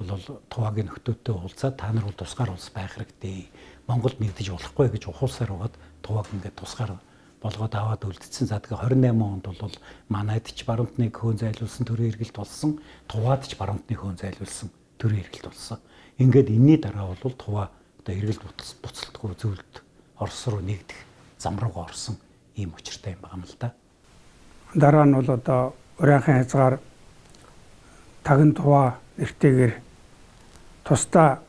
бол Туваагийн нөхдөөтэй уулзаад та нар бол тусгаар улс байх хэрэгтэй. Монголд нэгдэж болохгүй гэж ухуулсаар угаад Тувааг ингээд тусгаар болгоод аваад үлдсэн. За тэгээ 28 онд бол манайд ч баруунтныг хөөн зайлуулсан төрийн эргэлт болсон, Туваад ч баруунтныг хөөн зайлуулсан төрийн эргэлт болсон. Ингээд энэний дараа бол Туваа одоо эргэлт буцалтгүй зөвлөлт Орос руу нэгдэх зам руугаа орсон ийм учиртай юм байна л да. Дараа нь бол одоо Урайхан хязгаар Таган Туваа нэртэйгээр тусдаа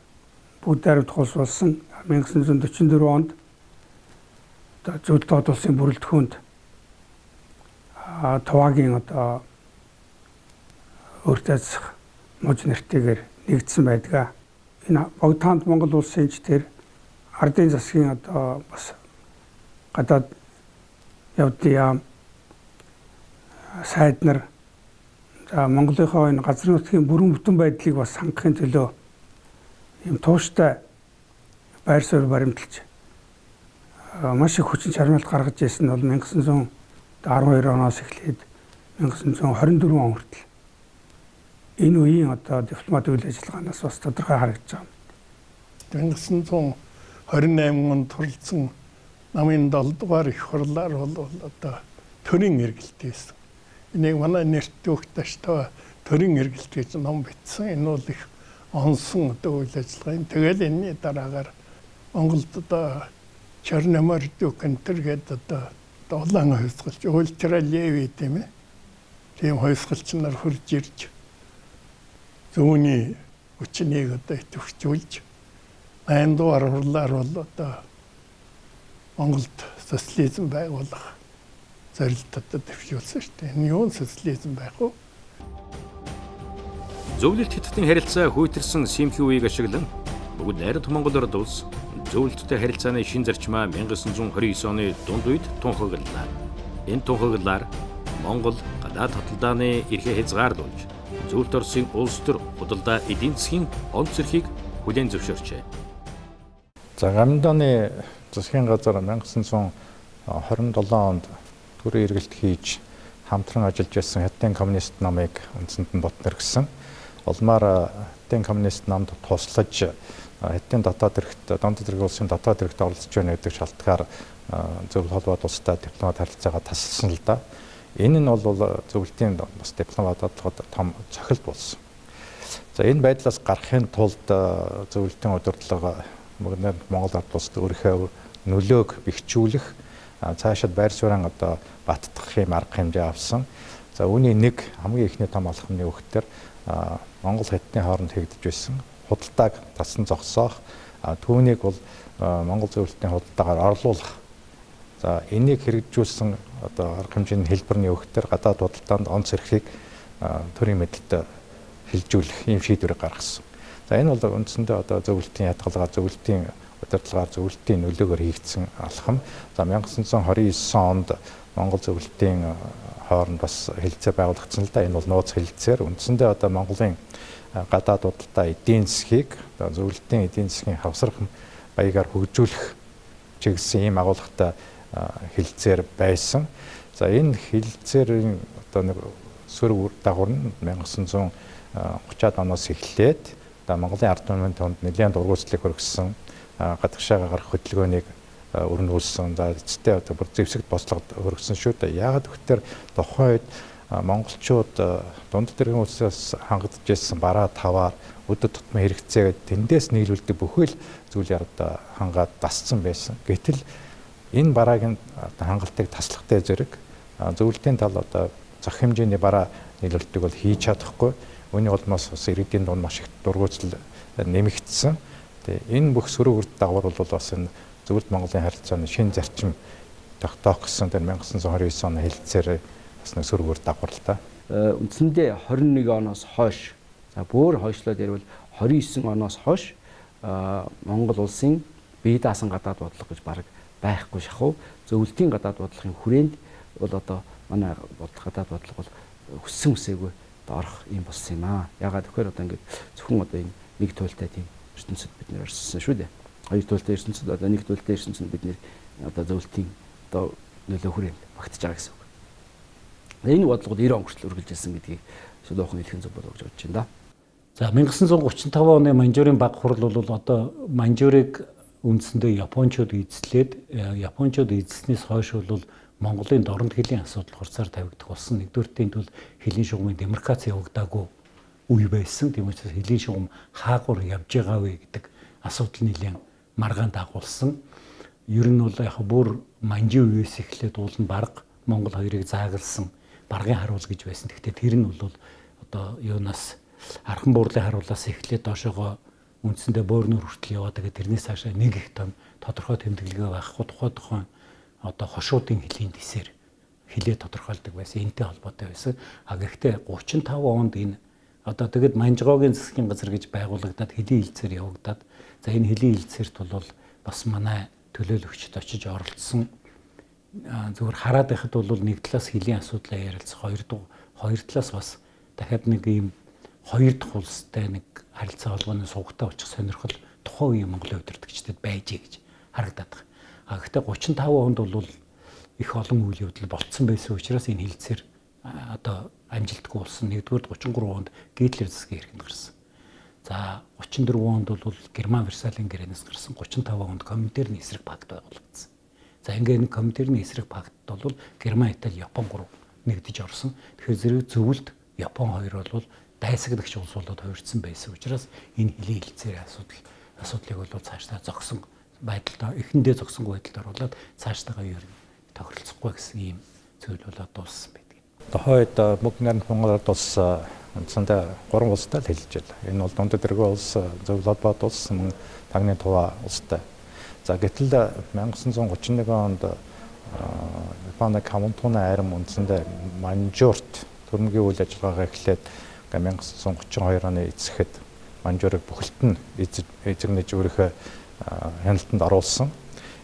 бүгд найрамдах улс болсон 1944 онд зөвлөлт улсын бүрэлдэхүүнд Туваагийн одоо өөртөө мужи нэртэйгээр нэгдсэн байдаг. Энэ богд хаант Монгол улсын ч тэр ардын засгийн одоо бас гадаад явдын яам сайд нар за Монголынхоо энэ газрын нутгийн бүрэн бүтэн байдлыг бас хангахын төлөө ийм тууштай байр суурь баримталж маш их хүчин чармайлт гаргаж ирсэн нь бол 1912 оноос эхлээд 1924 он хүртэл энэ үеийн одоо дипломат үйл ажиллагаанаас бас тодорхой харагдаж байгаа. 1928 онд турлцсан намын 7 дугаар их хурлаар бол одоо төрийн эргэлт хийсэн. Энийг манай нэрт өгтөштэй төрийн эргэлт гэж ном бичсэн. Энэ бол их онсон одоо үйл ажиллагаа. Тэгэл энэний дараагаар Монголд одоо Черномор дүкэнтэр гэдэг одоо улаан хувьсгалч ультралеви тийм ээ. Тийм хувьсгалч нар хурж ирж зүүнний хүчнийг одоо идэвхжүүлж 8 дугаар хурлаар бол одоо Монголд социализм байгуулах зорилттой дэвшүүлсэн шүү дээ. Энэ юу социализм байх вэ? Зөвлөлт Хятадын харилцаа хүйтэрсэн симхэн үеийг ашиглан бүгд найрамд Монгол Ард улс зөвлөлттэй харилцааны шин зарчмаа 1929 оны дунд үед тунхаглалаа. Энэ тунхаглалаар Монгол гадаад худалдааны эрхээ хязгаарлуулж зөвлөлт Оросын улс төр худалдаа эдийн засгийн онц эрхийг хүлээн зөвшөөрчээ. За Гамданы засгийн газар 1927 онд төрийн эргэлт хийж хамтран ажиллаж байсан Хятадын коммунист намыг үндсэнд нь ботнор гэсэн. Улмаар Хятадын коммунист намд туслаж Хятадын дотоод эрхт Донд зэрэг улсын дотоод эрхт оролцож байна гэдэг шалтгаар зөвлөлт холбоот улстай дипломат харилцаагаа тасалсан л да. Энэ нь бол зөвлөлтийн бас дипломат бодлогод том цохилт болсон. За энэ байдлаас гарахын тулд зөвлөлтийн удирдлага Монгол Ард улсад өөрийнхөө нөлөөг бэхжүүлэх цаашид байр суурин одоо баттгах юм арга хэмжээ авсан. За үүний нэг хамгийн ихний том алхамны өгтөр Монгол Хятадын хооронд хийгдэж байсан худалдааг тассан зогсоох түүнийг бол Монгол зөвлөлтийн худалдаагаар орлуулах. За энийг хэрэгжүүлсэн одоо арга хэмжээний хэлбэрний өгтөр гадаад худалдаанд онц эрхийг төрийн мэдэлд хилжүүлэх ийм шийдвэрийг гаргасан. За энэ бол үндсэндээ одоо зөвлөлтийн ятгалгаар зөвлөлтийн удирдлагаар зөвлөлтийн нөлөөгөөр хийгдсэн алхам. За 1929 онд Монгол зөвлөлтийн хооронд бас хэлэлцээ байгуулагдсан л да. Энэ бол нууц хэлэлцээр үндсэндээ одоо Монголын гадаад худалдаа эдийн засгийг зөвлөлтийн эдийн засгийн хавсархан баягаар хөгжүүлэх чиглэсэн ийм агуулгатай хэлэлцээр байсан. За энэ хэлэлцээрийн одоо нэг сөрөг дагавар нь 1930-аад оноос эхлээд Монголын ард түмний тунд нэлээд ургуулцлыг хөргөссөн гадагшаага гарах хөдөлгөөнийг өрнүүлсэн. За эцэстээ одоо бүр зэвсэгт бослогод хөргөсөн шүү дээ. Яагаад гэвэл тухайн үед монголчууд дунд тэргийн улсаас хангадж ирсэн бараа таваар өдөрт тутмын хэрэгцээгээд тэндээс нийлүүлдэг бүхэл зүйлээр одоо хангаад дасцсан байсан. Гэтэл энэ бараагийн хангалтыг таслахтай зэрэг зөвлөлтийн тал одоо зах хэмжээний бараа нийлүүлэлтийг бол хийж чадахгүй. Үүний улмаас бас иргэдийн дунд маш их дургуутал нэмэгдсэн. Тэгээ энэ бүх сөрөг үр дагавар бол бас энэ Зөвлөлт Монголын харилцааны шинэ зарчим тогтоох гэсэн тэр 1929 оны хэлэлцээр бас нэг сөрөг үр дагавар л та. Үндсэндээ 21 оноос хойш бүр хойшлоод ярил 29 оноос хойш Монгол улсын бие даасан гадаад бодлого гэж бараг байхгүй шахав. Зөвлөлтийн гадаад бодлогын хүрээнд бол одоо манай гадаад бодлого бол хүссэн үсээгүй орох юм болсон юм аа. Ягаад гэхээр одоо ингээд зөвхөн одоо энэ нэг туйлтай тийм ертөнцид бид нэр орсон шүү дээ. Хоёр туйлтай ертөнцид одоо нэг туйлтай ертөнцид бид нэр одоо зөвлөлтийн одоо нөлөө хүрээнд багтаж байгаа гэсэн үг. Энэ бодлогод 90 он хүртэл үргэлжилсэн гэдгийг шулуухан хэлэх зөв болов гэж бодож байна да. За 1935 оны Манжуурын баг хурал бол одоо Манжуурыг үндсэндээ Япончууд эзэлснээс хойш бол Монголын дорнод хэлийн асуудал хурцаар тавигдах болсон. Нэгдүгээртийн тул хэлийн шугамын демаркац явагдаагүй үе байсан. Тийм учраас хэлийн шугам хаагур явж байгаа вэ гэдэг асуудал нэлээд маргаан дагуулсан. Ер нь бол яг бүр Манжин үеэс эхлээд уул нь бараг Монгол хоёрыг заагалсан баргын харуул гэж байсан. Гэхдээ тэр нь бол одоо юунаас архан буурлын харуулаас эхлээд доошогоо үндсэндээ бөөрнөр хүртэл яваад тэгээд тэрнээс цаашаа нэг их том тодорхой тэмдэглэгээ байхгүй тухайн одоо хошуудын хэлийн тисээр хилээ тодорхойлдог байсан. Энтэй холбоотой байсан. Гэхдээ 35 онд энэ одоо тэгээд Манжгоогийн засгийн газар гэж байгуулагдаад хэлийн хилцээр явагдаад за энэ хэлийн хилцээрт бол бас манай төлөөлөгчд очиж оролцсон. Зүгээр хараад байхад бол нэг талаас хэлийн асуудлаа ярилцах, хоёр талаас бас дахиад нэг ийм хоёр дахь улстай нэг харилцаа холбооны сувгатаа очих сонирхол тухайн үеийн Монголын удирдагчдад байжээ гэж харагдаад байна. Гэхдээ 35 онд бол их олон үйл явдал болцсон байсан учраас энэ хилцээр одоо амжилтгүй болсон. Нэгдүгээр 33 онд Гитлер засгийн эрхэнд гарсан. За 34 онд бол Герман Версалийн гэрээнээс гарсан. 35 онд Коминтерний эсрэг пакт байгуулагдсан. За ингээд энэ Коминтерний эсрэг пакт бол Герман, Итали, Япон гурав нэгдэж орсон. Тэгэхээр зэрэг зөвлөлт Япон хоёр бол дайсагдагч улс болоод хувирсан байсан учраас энэ хэлийн хилцээрийн асуудлыг бол цаашдаа зогсон байдалд эхэндээ зогсонгүй байдалд оруулаад цаашдаа ер нь тохиролцохгүй гэсэн ийм зүйл болоод дууссан байдаг. Хойд мөнх нарийн Монгол улс үндсэндээ 3 улстай л хэлж байна. Энэ бол Дундад тэргүй улс, Зөвлөлт холбоот улс, Тагны Туваа улстай. За гэтэл 1931 онд Японы Камонтуны айрам үндсэндээ Манжуурт төрөмгийн үйл ажиллагаагаа эхлээд 1932 оны эцэхэд Манжуурыг бүхэлд нь эзэгнэж өөрийнхөө хяналтанд оруулсан.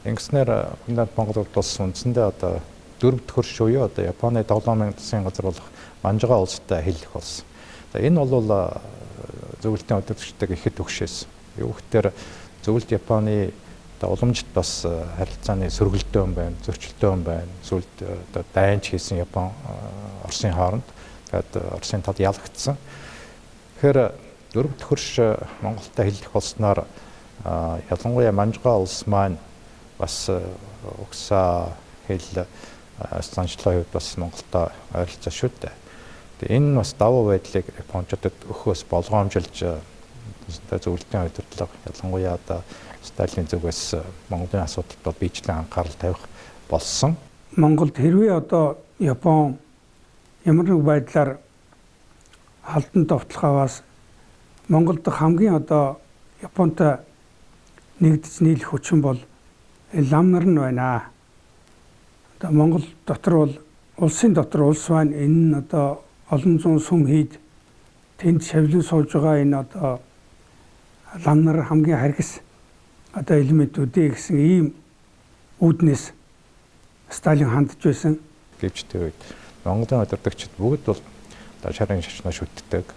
Ингэснээр Монгол улс үндсэндээ одоо дөрөв төхөрш буюу одоо Японы 7000 засгийн газар болох Манжгаа улстай хэлэх болсон. За энэ бол зөвлөлтийн удирдагчдыг ихэд төгшөөсөн. Юу гэхээр зөвлөлт Японы уламжид бас харилцааны сөргөлтөө юм байна, зөрчилтэй юм байна. Зөвлөлт одоо дайнч хийсэн Япон Оросын хооронд тэгээд Оросын тал ялагдсан. Тэгэхээр дөрөв төхөрш Монголтой хэлэх болсноор ялангуяа Манжгаа улс маань бас угсаа хэл станчлалын хувьд бас Монголтой ойролцоо шүү дээ. Тэгээ энэ бас давуу байдлыг Япончуудад өгөхөөс болгоомжилж зөвлөлтийн удирдлага ялангуяа одоо Сталин зүгээс Монголын асуудалд бол биечлэн анхаарал тавих болсон. Монголд хэрвээ одоо Япон ямар нэг байдлаар халдан довтлохоос Монголд хамгийн одоо Японтой нэгдэж нийлэх хүчин бол лам нар нь байна. Одоо Монгол дотор бол улсын дотор улс байна. Энэ нь одоо олон зуун сүм хийд тэнд шавлын сууж байгаа энэ одоо лам нар хамгийн харгас одоо элементүүдээ гэсэн ийм үүднээс Сталин хандж байсан. Гэвчтэй үед Монголын удирдагчид бүгд бол шарын шашнаа шүтдэг.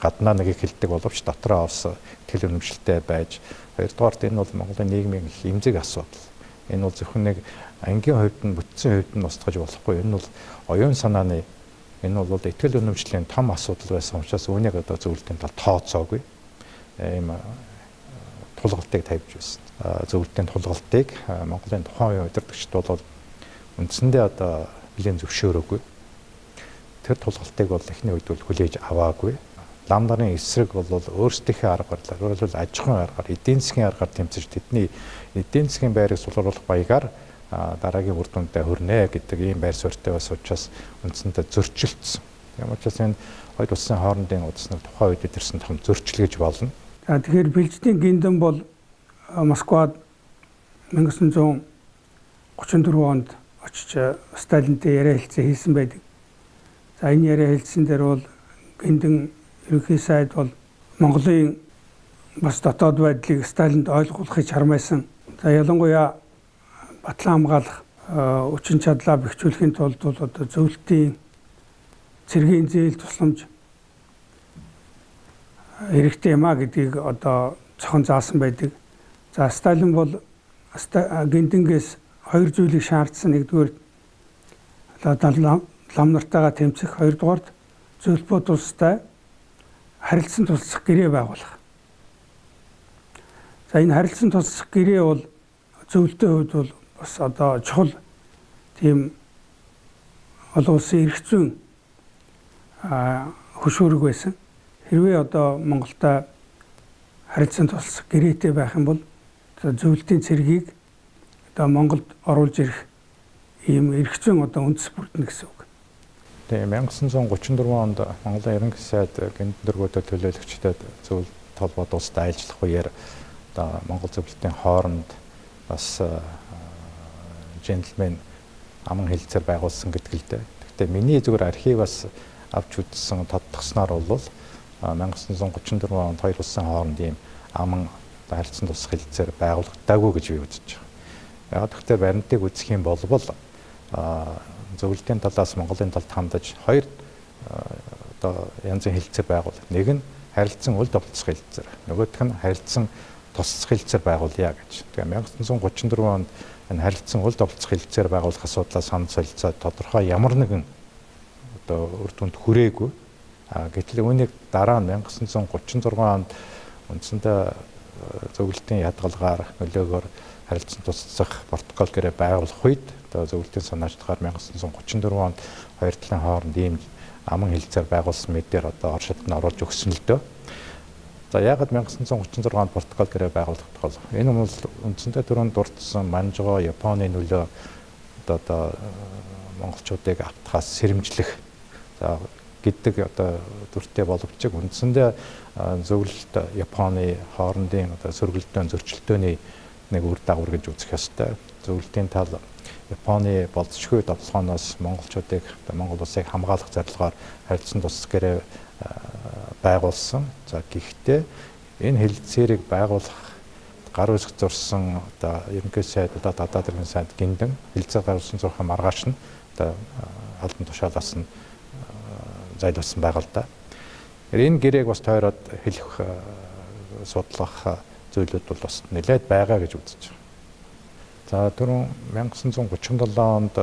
Гаднаа нэг хэлдэг боловч дотроо бас тэл үнэмшилтэй байж, хоёрдугаарт энэ бол Монголын нийгмийн их эмзэг асуудал. Энэ бол зөвхөн нэг ангийн хувьд нь бүтцийн хувьд нь устгаж болохгүй. Энэ бол оюун санааны энэ бол итгэл үнэмшлийн том асуудал байсан учраас үүнийг одоо зөвлөлтийн тал тооцоогүй. Ийм тулгалтыг тавьж байсан. Зөвлөлтийн тулгалтыг Монголын тухайн үеийн удирдагчид бол үндсэндээ одоо билийн зөвшөөрөөгүй. Тэр тулгалтыг бол эхний үед бол хүлээж аваагүй. Лам нарын эсрэг бол өөрсдийнхээ аргаар, өөрөлдвөл аж ахуйн аргаар, эдийн засгийн аргаар тэмцэж тэдний эдийн засгийн байрыг сулруулах баягаар дараагийн үр дүндээ хүрнэ гэдэг ийм байр суурьтай бас учраас үндсэндээ зөрчилдсөн. Тийм учраас энэ хоёр улсын хоорондын удирдлага тухайн үед ирсэн том зөрчил гэж болно. За тэгэхээр Бэлждийн гиндэн бол Москвад 1934 онд очиж Сталинтэй яриа хэлцээ хийсэн байдаг. За энэ яриа хэлсэн дээр бол гиндэн ерөнхий сайд бол Монголын бас дотоод байдлыг Сталинд ойлгуулахыг хармайсан. За ялангуяа батлан хамгаалах хүчин чадлаа бэхжүүлэхийн тулд бол одоо зөвлөлтийн цэргийн зээл тусламж хэрэгтэй юм а гэдгийг одоо цохон заасан байдаг. За Сталин бол гиндэнгээс хоёр зүйлийг шаардсан. Нэгдүгээр лам нартайгаа тэмцэх, хоёрдугаар зөвлөлтүүд улстай харилцан тусах гэрээ байгуулах. За энэ харилцан тусах гэрээ бол зөвлөлтийн хувьд бол бас одоо чухал тийм олон улсын эрх зүйн хөшүүрэг байсан. Хэрвээ одоо Монголтой харилцан тусах гэрээтэй байх юм бол зөвлөлтийн цэргийг одоо Монголд оруулж ирэх ийм эрх зүйн одоо үндэс бүрдэнэ гэсэн үг. Тэгээ 1934 онд Монголын ерөнхий сайд гиндэргүүдэд төлөөлөгчдөд зөвлөлт толгойд улстай ажиллах үеэр одоо Монгол зөвлөлтийн хооронд бас джентльмен аман хэлцээр байгуулсан гэдэг л дээ. Гэхдээ миний зүгээр архиваас авч үзсэн тодтогсноор бол 1934 онд хоёр улсын хооронд ийм аман харилцан тусах хэлцээр байгуулагдаагүй гэж би үзэж байна. Яг гэхдээ баримтыг үзэх юм бол зөвлөлтийн талаас Монголын талд хандаж хоёр одоо янзын хэлцээр байгуул. Нэг нь харилцан үл довлцох хэлцээр, нөгөөх нь харилцан тусцах хэлцээр байгуулъя гэж. Тэгээ 1934 онд энэ харилцан үл довлцох хэлцээр байгуулах асуудлаа санал солилцоод тодорхой ямар нэгэн одоо үр дүнд хүрээгүй. Гэтэл үүнийг дараа нь 1936 онд үндсэндээ зөвлөлтийн ядгалгаар нөлөөгөөр харилцан тусцах протокол гэрээ байгуулах үед одоо зөвлөлтийн санаачлагаар 1934 онд хоёр талын хооронд ийм аман хэлцээр байгуулсан мэдээр одоо оршилд нь оруулж өгсөн л дөө. За яагаад 1936 онд протокол гэрээ байгуулах бол энэ нь үндсэндээ түрүүнд дурдсан Манжго, Японы нөлөө одоо монголчуудыг автахаас сэрэмжлэх гэдэг одоо дүртэй боловч үндсэндээ зөвлөлт Японы хоорондын одоо сөргөлдөөн зөрчилдөөний нэг үр дагавар гэж үзэх ёстой. Зөвлөлтийн тал Японы болцшгүй тоглохоноос монголчуудыг Монгол улсыг хамгаалах зорилгоор харилцан тусах гэрээ байгуулсан. За гэхдээ энэ хэлэлцээрийг байгуулах гар үсэг зурсан одоо ерөнхий сайд одоо татаад иргэн сайд гиндэн хэлэлцээ гаргасан зурхаа маргааш нь одоо албан тушаалаас нь зайлуулсан байгаа л да. Энэ гэрээг бас тойроод хэлэх судлах зүйлүүд бол бас нэлээд байгаа гэж үзэж байна. За түрүүн 1937 онд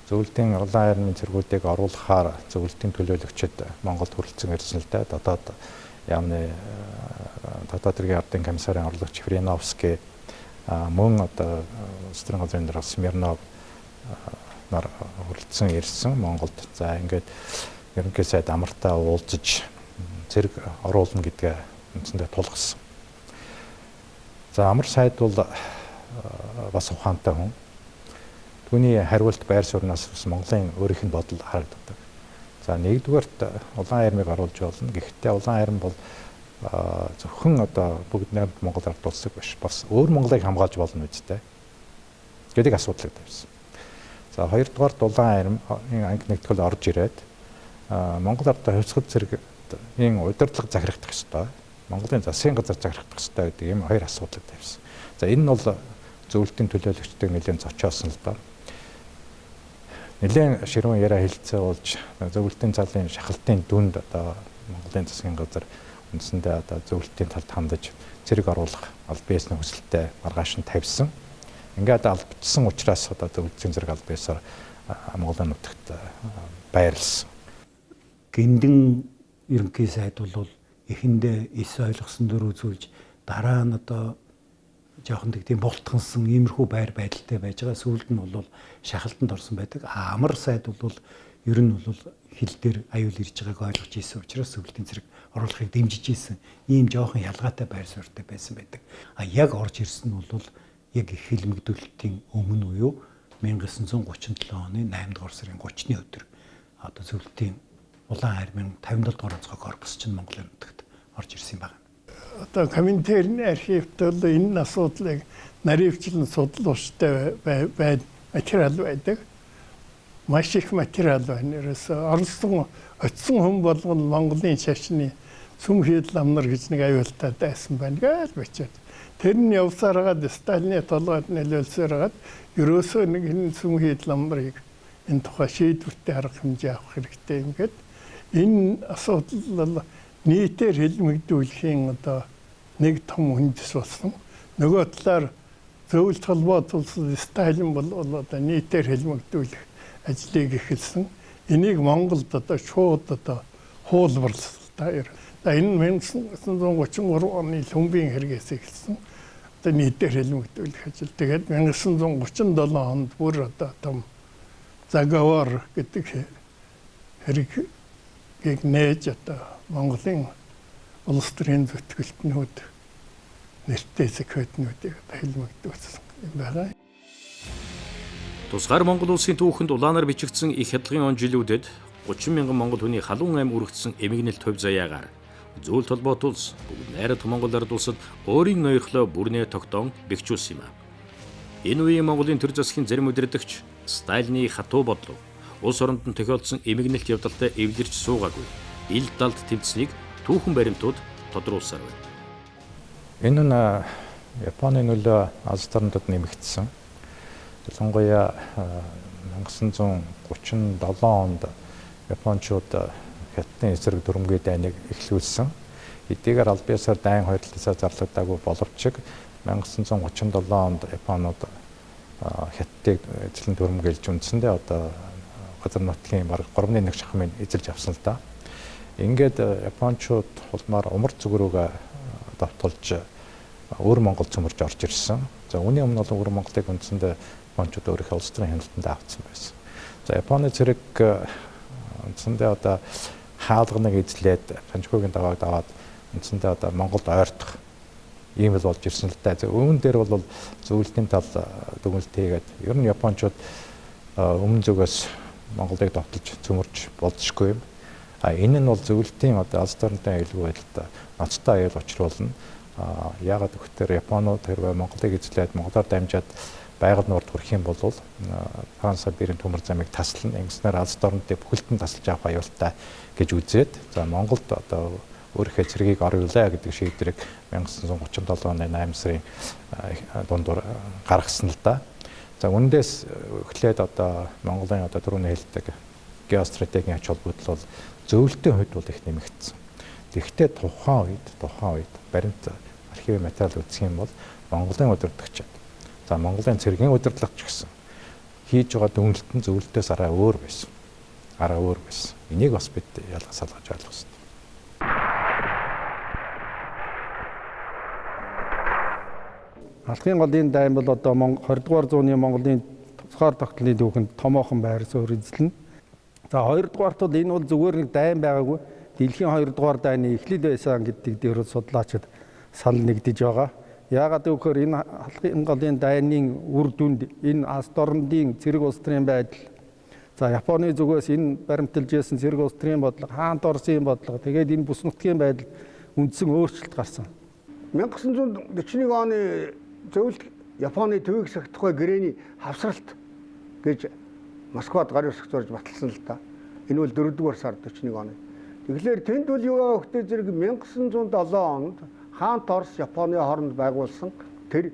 зөвлөлтийн улаан армийн цэргүүдийг оруулахаар зөвлөлтийн төлөөлөгчид Монголд хүрэлцэн ирсэн л дээ. Дотоод яамны дотоод хэргийн ардын комиссарын орлогч Фриновский мөн одоо Стрэн газрын дарга Смирнов нар хүрэлцэн ирсэн Монголд. За ингээд ерөнхий сайд амартаа уулзаж зэрэг оруулна гэдгээ үндсэндээ тулгасан. За амар сайд бол бас ухаантай хүн. Түүний хариулт байр сууриас бас Монголын өөрийнх нь бодол харагддаг. За нэгдүгээрт улаан армийг оруулж болно. Гэхдээ улаан арми бол зөвхөн одоо бүгд найрамд Монгол ард улсыг биш. Бас өөр Монголыг хамгаалж болно үстэй. Гэдэг асуудал тавьсан. За хоёрдугаарт улаан арми анги нэгтгэл орж ирээд Монгол ардаа хувьсгал зэргийн удирдлага захирагдах ёстой. Монголын засгийн газар захирагдах ёстой гэдэг ийм хоёр асуудал тавьсан. За энэ нь бол зөвлөлтийн төлөөлөгчдөд нэлээд зочоосон л доо. Нэлээд ширүүн яриа хэлцээ болж зөвлөлтийн залын шахалтын дүнд одоо Монголын засгийн газар үндсэндээ одоо зөвлөлтийн талд хандаж зэрэг оруулах аль биесний хүсэлтэд маргааш нь тавьсан. Ингээд алдчихсан учраас одоо зөвлөлтийн зэрэг аль биесээр Монголын нутагт байрлсан. Гиндэн ерөнхий сайд бол эхэндээ эс ойлгосон дөр үзүүлж дараа нь одоо жоохон тийм бултгансан иймэрхүү байр байдалтай байж байгаа. Сүүлд нь бол шахалтанд орсон байдаг. Амар сайд бол ер нь бол хил дээр аюул ирж байгааг ойлгож ийсэн учраас зөвлөлтийн зэрэг оруулахыг дэмжиж ийсэн. Ийм жоохон ялгаатай байр суурьтай байсан байдаг. Яг орж ирсэн нь бол яг их хэлмэгдүүлэлтийн өмнө буюу 1937 оны 8 дугаар сарын 30-ны өдөр одоо зөвлөлтийн улаан армийн 57 дугаар онцгой корпус чинь Монголын нутагт орж ирсэн юм байна. Одоо Коминтерны архивт бол энэ асуудлыг наривчлан судлууштай материал байдаг. Маш их материал байна. Оролцсон очисон хүн болгон Монголын шашны сүм хийдэл амнар гэж нэг аюултай дайсан байна гэж бичээд. Тэр нь явсараад Сталины толгойд нөлөөлсөөр хагаад ерөөсөө нэг энэ сүм хийдэл амнарыг энэ тухай шийдвэртэй арга хэмжээ авах хэрэгтэй юм гээд энэ асуудал нийтээр хэлмэгдүүлэхийн одоо нэг том үндэс болсон. Нөгөө талаар зөвлөлт холбоо тулсад Сталин бол одоо нийтээр хэлмэгдүүлэх ажлыг эхэлсэн. Энийг Монголд одоо шууд одоо хуулбарлсан. Энэ 1933 оны Лүмбийн хэрэгээс эхэлсэн. Одоо нийтээр хэлмэгдүүлэх ажил. Тэгээд 1937 онд бүр одоо том заговор гэдэг хэргийг нээж одоо Монголын улс төрийн зүтгэлтнүүд нэртэй зохиоднуудыг хэлмэгдүүлсэн юм байна. Тусгаар Монгол улсын түүхэнд улаанаар бичигдсэн их хялгын он жилүүдэд 30 мянган монгол хүний халуун ам үргэлжсэн эмгэнэл төв заяагаар зөвлөлт холбоо тулс бүгд найрат Монгол ард улсад өөрийн ноёрхлоо бүрнээ тогтоон бэхжүүлсэн юм а. Энэ үеийн Монголын төр засгийн зарим удирдагч Сталины хатуу бодлого улс оронд нь тохиолдсон эмгэнэлт явдалтай эвлэрч суугаагүй ил далд тэмцсэнийг түүхэн баримтууд тодруулсаар байна. Энэ нь Японы нөлөө Азийн орнуудад нэмэгдсэн. Ялангуяа 1937 онд Япончууд Хятадын эсрэг дүрмгийн дайныг эхлүүлсэн. Эдгээр аль биесээр дайн хоёр талаасаа зарлагдаагүй боловч 1937 онд Японууд Хятадыг эзлэн дүрмгийлж үндсэндээ одоо газар нутгийн бараг 3/1 шахмыг эзэлж авсан л да. Ингээд Япончууд улмаар умар зүгрүүгээ давтуулж өөр Монгол цөмөрж орж ирсэн. За үүний өмнө бол өөр Монголыг үндсэндээ Япончууд өөрийнхөө улс төрийн хяналтанд авцсан байсан. За Японы зэрэг үндсэндээ одоо хаалганыг эзлээд Панчгуугийн давааг даваад үндсэндээ одоо Монголд ойртох ийм л болж ирсэн л да. Өмнө дээр бол зөвлөлтийн тал дүгнэлт хийгээд ер нь Япончууд өмнө зүгээс Монголыг давталж цөмөрж болзошгүй юм. Энэ нь бол зөвлөлтийн одоо Азийн орнуудын аюулгүй байдалд ноцтой аюул учруулна. Яагаад гэвэл Японууд хэрвээ Монголыг эзлээд Монголоор дамжаад байгаль нуурд хүрэх юм бол Франц бэрийн төмөр замыг таслана. Ингэснээр Азийн орнуудыг бүхэлдэн тасалж авах аюултай гэж үзээд за Монголд одоо өөрийнхөө цэргийг оруулаа гэдэг шийдвэрийг 1937 оны 8 сарын дундуур гаргасан л да. За үүндээс эхлээд одоо Монголын одоо түрүүний хэлдэг геостратегийн ач холбогдол бол зөвлөлтийн хувьд бол их нэмэгдсэн. Тэгэхдээ тухайн үед баримт архивын материал үзэх юм бол Монголын удирдагчид за Монголын цэргийн удирдлагч гэсэн хийж байгаа дүгнэлт нь зөвлөлтөөс арай өөр байсан. Энийг бас бид ялгаж салгаж ойлгох хэрэгтэй. Алхын голын дайн бол одоо 20 дугаар зууны Монголын тусгаар тогтлын түүхэнд томоохон байр суурь эзлэнэ. За 2 дугаарт бол энэ бол зүгээр нэг дайн байгаагүй. Дэлхийн 2 дугаар дайны эхлэл байсан гэдэг дээр судлаачид санал нэгдэж байгаа. Яагаад гэвэл энэ алхын голын дайны үр дүнд энэ Азийн орнуудын цэрэг улс төрийн байдал за Японы зүгээс энэ баримталж байсан цэрэг улс төрийн бодлого, хаант Оросын бодлого тэгээд энэ бүс нутгийн байдал үндсэн өөрчлөлт гарсан. 1941 оны зөвлөлт Японы төвийг сахихгүй гэрээний хавсралт гэж Москвад гар үсгэж зорж баталсан л та. Энэ бол 4-р сард 41 оны. Тэгэхээр тэнд бол юу байгаа хөтэ зэрэг 1907 онд хаант Орос Японы хооронд байгуулсан тэр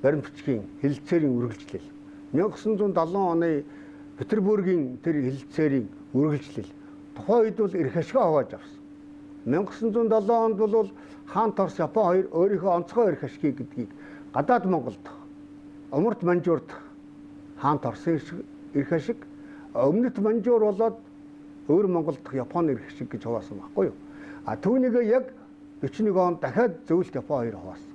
баримт бичгийн хэлэлцээрийн үргэлжлэл. 1970 оны Петербургийн тэр хэлэлцээрийн үргэлжлэл. Тухайн үед бол эрх ашиг хувааж авсан. 1907 онд бол хаант Орос Япон хоёр өөрийнхөө онцгой эрх ашиг гэдгийг гадаад Монголд умард манжуурд хаант Оросын эрх ашиг өмнөд манжуур болоод өөр Монголд Японы эрх ашиг гэж хуваасан байхгүй юу? Түүнийг яг 41 онд дахиад зөвлөлт Япон хоёр хуваасан.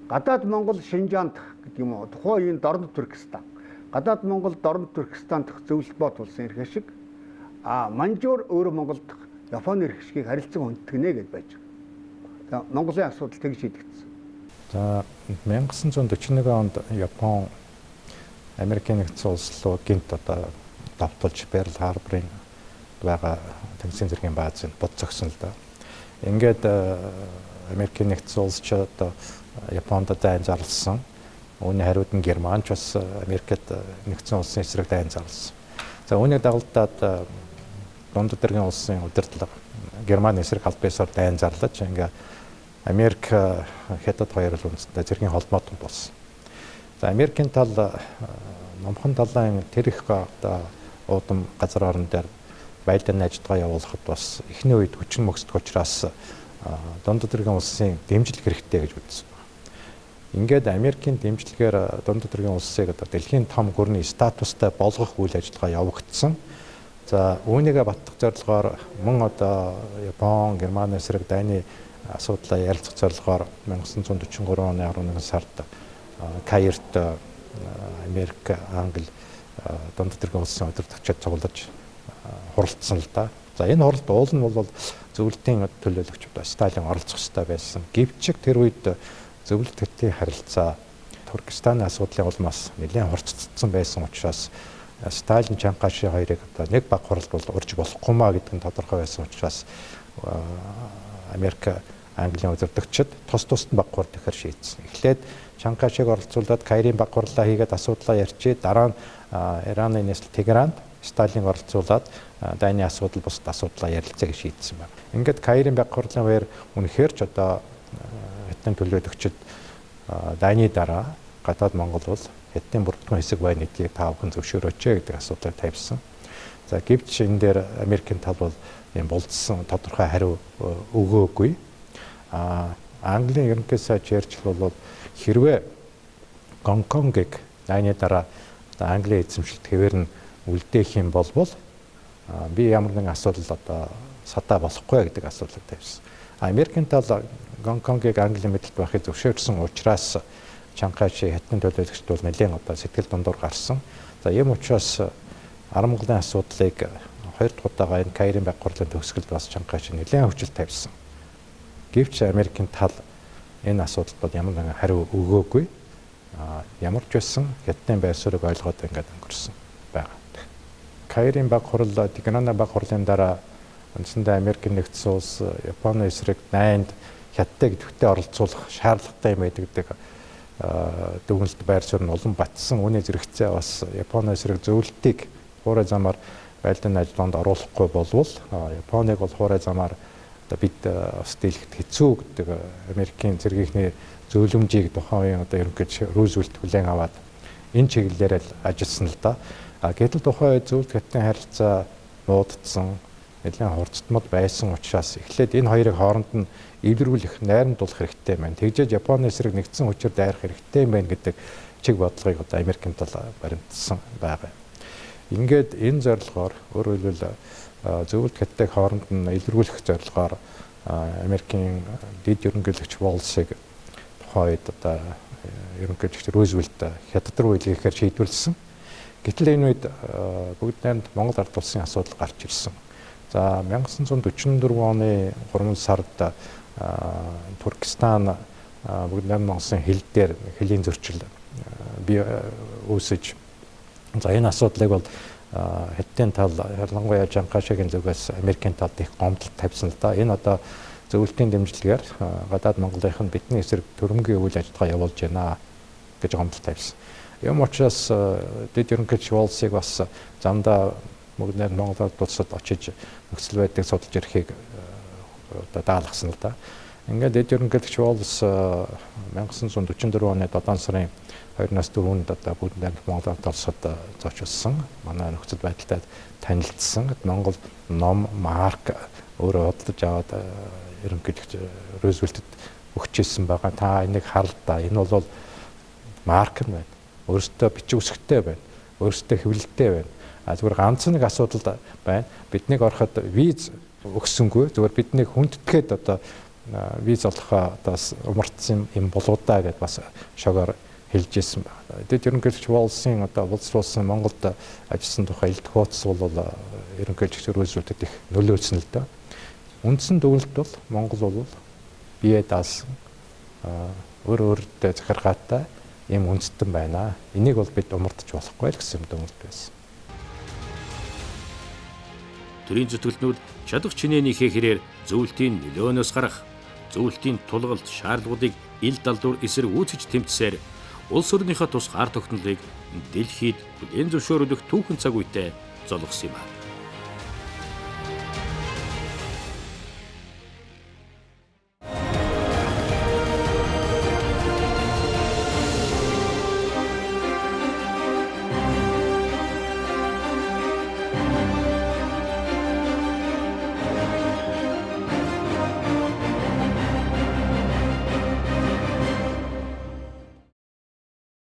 Гадаад Монгол Шинжаанд гэдэг юм уу? Тухайн үеийн Дорнод Туркестан. Гадаад Монгол Дорнод Туркестан дэх зөвлөлт боотулсан эрх ашиг. Манжуур өөр Монголд Японы эрх ашгийг харилцан хүндэгнэ гэж байж байгаа. Монголын асуудал тэг шийдэгдсэн. За 1941 онд Япон Америкийн нэгдсэн улс руу гинт одоо давталж Перл Харборын байгаа тэнгисийн зэргийн баазыг бод зогсон л да. Ингээд Америкийн нэгдсэн улс ч одоо Японд дайн зарласан. Үүний хариуд нь Германч бас Америкт нэгдсэн улсын эсрэг дайн зарласан. За үүнийг дагалдаад дунд тэргийн улсын удирдлага Германы эсрэг албасаар дайн зарлаж ингээ Америк хятад хоёр л үндэстэй зэргийн холбоотой болсон. За Америкийн тал номхон талын тэр их одоо уудам газар орон дээр байлдааны ажиллагаа явуулахад бас эхний үед хүчин мөксдөг учраас дунд тэргийн улсын дэмжлэг хэрэгтэй гэж үзсэн. Ингээд Америкийн дэмжлэгээр дунд тэргийн улсыг одоо дэлхийн том гүрний статустай болгох үйл ажиллагаа явагдсан. За үүнийгээ баттах зорилгоор мөн одоо Япон, Германы эсрэг дайны асуудлаа ярилцах зорилгоор 1943 оны 11 сард Каирт Америк, Англи, дунд тэргийн улсын удирдагчид цуглаж хуралдсан л да. За энэ хуралд уул нь бол зөвлөлтийн төлөөлөгч Сталин оролцох ёстой байсан. Гэвч тэр үед зөвлөлт хотын харилцаа Туркестаны асуудлын улмаас нэлээд хурцдсан байсан учраас Сталин Чанкаши хоёрыг одоо нэг баг хуралд бол урьж болохгүй маа гэдэг нь тодорхой байсан учраас Америк, Английн удирдагчид тусад баг хурал төхөр шийдсэн. Эхлээд Чанкашиг оролцуулаад Каирын баг хурлаа хийгээд асуудлаа ярьчээ. Дараа нь Ираны нийслэл Тегеранд Сталин оролцуулаад дайны асуудал бусад асуудлаа ярилцааг шийдсэн байна. Ингээд Каирын баг хурлын хоёр үнэхээр ч одоо хятадын төлөөлөгчд дайны дараа гадаад Монгол бол хятадын бүрддэхүүн хэсэг байна гэдгийг та бүхэн зөвшөөрөөч гэдэг асуудлыг тавьсан. За гэвч энэ дээр Америкийн тал бол юм болцсон тодорхой хариу өгөөгүй. Английн ерөнхий сайд Черчилль бол хэрвээ Гонконгийг дайны дараа Английн эзэмшилт хэвээр нь үлдээх юм бол би ямар нэгэн асуудал одоо садаа болохгүй гэдэг асуудлыг тавьсан. Америкийн тал Гонконгийг Английн мэдэлд байхыг зөвшөөрсөн учраас Чанкаши хятадын төлөөлөгчд бол нэлээд одоо сэтгэл дундуур гарсан. За ийм учраас 10 Монголын асуудлыг хоёр дахь удаага энэ Каирын баг хурлын төгсгөлд бас Чанкаши нэлээд хөвчл тавьсан. Гэвч Америкийн тал энэ асуудалд бол ямар нэгэн хариу өгөөгүй. Ямар ч байсан хятадын байр суурийг ойлгоод ингээд өнгөрсөн байгаа. Каирын баг хурал, Тегераны баг хурлын дараа үндсэндээ Америкийн нэгдсэн улс Японы эсрэг дайнд хятадыг идэвхтэй оролцуулах шаардлагатай юм байдаг гэдэг дүгнэлт байр суурь нь улам батсан. Үүний зэрэгцээ бас Японы эсрэг зөвлөлтийг хуурай замаар байлдааны ажиллагаанд оруулахгүй болвол Японыг бол хуурай замаар бид бас дийлэхэд хэцүү гэдэг Америкийн цэргийнхний зөвлөмжийг тухайн үеийн одоо ерөнхийдөө Рузвельт хүлээн аваад энэ чиглэлээр л ажилласан л да. Гэтэл тухайн үед зөвлөлт хятадын харилцаа нуудсан, нэлээд хурцтмал байсан учраас эхлээд энэ хоёрыг хооронд нь эвлэрүүлэх, найрамдуулах хэрэгтэй байна. Тэгжээж Японы эсрэг нэгдсэн хүчээр дайрах хэрэгтэй байна гэдэг чиг бодлогыг одоо Америкийн тал баримтсан байгаа. Ингээд энэ зорилгоор өөрөөр хэлбэл зөвлөлт хятадыг хооронд нь эвлэрүүлэх зорилгоор Америкийн дэд ерөнхийлөгч Волсыг тухайн үед одоо ерөнхийлөгч Рузвельт хятад руу илгээхээр шийдвэрлсэн. Гэтэл энэ үед бүгд найрамд Монгол ард улсын асуудал гарч ирсэн. За 1944 оны 3 сард Туркестан бүгд найрамд Монголын хил дээр хэлийн зөрчил бий үүсэж, за энэ асуудлыг бол хятадын тал ялангуяа Чанкашигийн зүгээс Америкийн талд их гомдол тавьсан л да. Энэ одоо зөвлөлтийн дэмжлэгээр гадаад Монголынх нь бидний эсрэг төрөмгийн үйл ажиллагаа явуулж байна гэж гомдол тавьсан. Юм учраас дэд ерөнхийлөгч Волсыг бас замдаа бүгд Монгол улсад очиж нөхцөл байдлыг судалж ирэхийг одоо даалгасан л да. Ингээд дэд ерөнхийлөгч Волс 1944 оны 7 сарын 2-4-нд одоо бүгд Монгол улсад зочилсан. Манай нөхцөл байдалтай танилцсан. Монгол ном, марк өөрөө худалдаж аваад ерөнхийлөгч Рузвельтэд өгчээсэн байгаа. Та энийг харал да. Энэ бол марк нь байна. Өөрөөсөө бичиг үсгтэй байна. Өөрөөсөө хэвлэлтэй байна. Зүгээр ганц нэг асуудал байна. Биднийг ороход виз өгсөнгүй. Зүгээр биднийг хүндэтгээд одоо виз олохоо одоо умартсан юм болоо да гэдээ бас шогоор хэлж ирсэн байна. Дэд ерөнхийлөгч Волсын одоо боловсруулсан Монголд ажилласан тухай элд хуудас бол ерөнхийлөгч Рузвельтэд их нөлөөлсөн л да. Үндсэн дүгнэлт бол Монгол бол бие даасан өөр өөртөө захиргаатай ийм үндэстэн байна. Энийг бол бид умардаж болохгүй л гэсэн дүгнэлт байсан. Төрийн зүтгэлтнүүд чадах чинээнийхээ хэрээр зөвлөлтийн нөлөөнөөс гарах, зөвлөлтийн тулгалт шаардлагуудыг ил далдуур эсрэг үүсгэж тэмцсээр улс орныхоо тусгаар тогтнолыг дэлхийд бүлээн зөвшөөрөх түүхэн цаг үедээ золгосон юм а.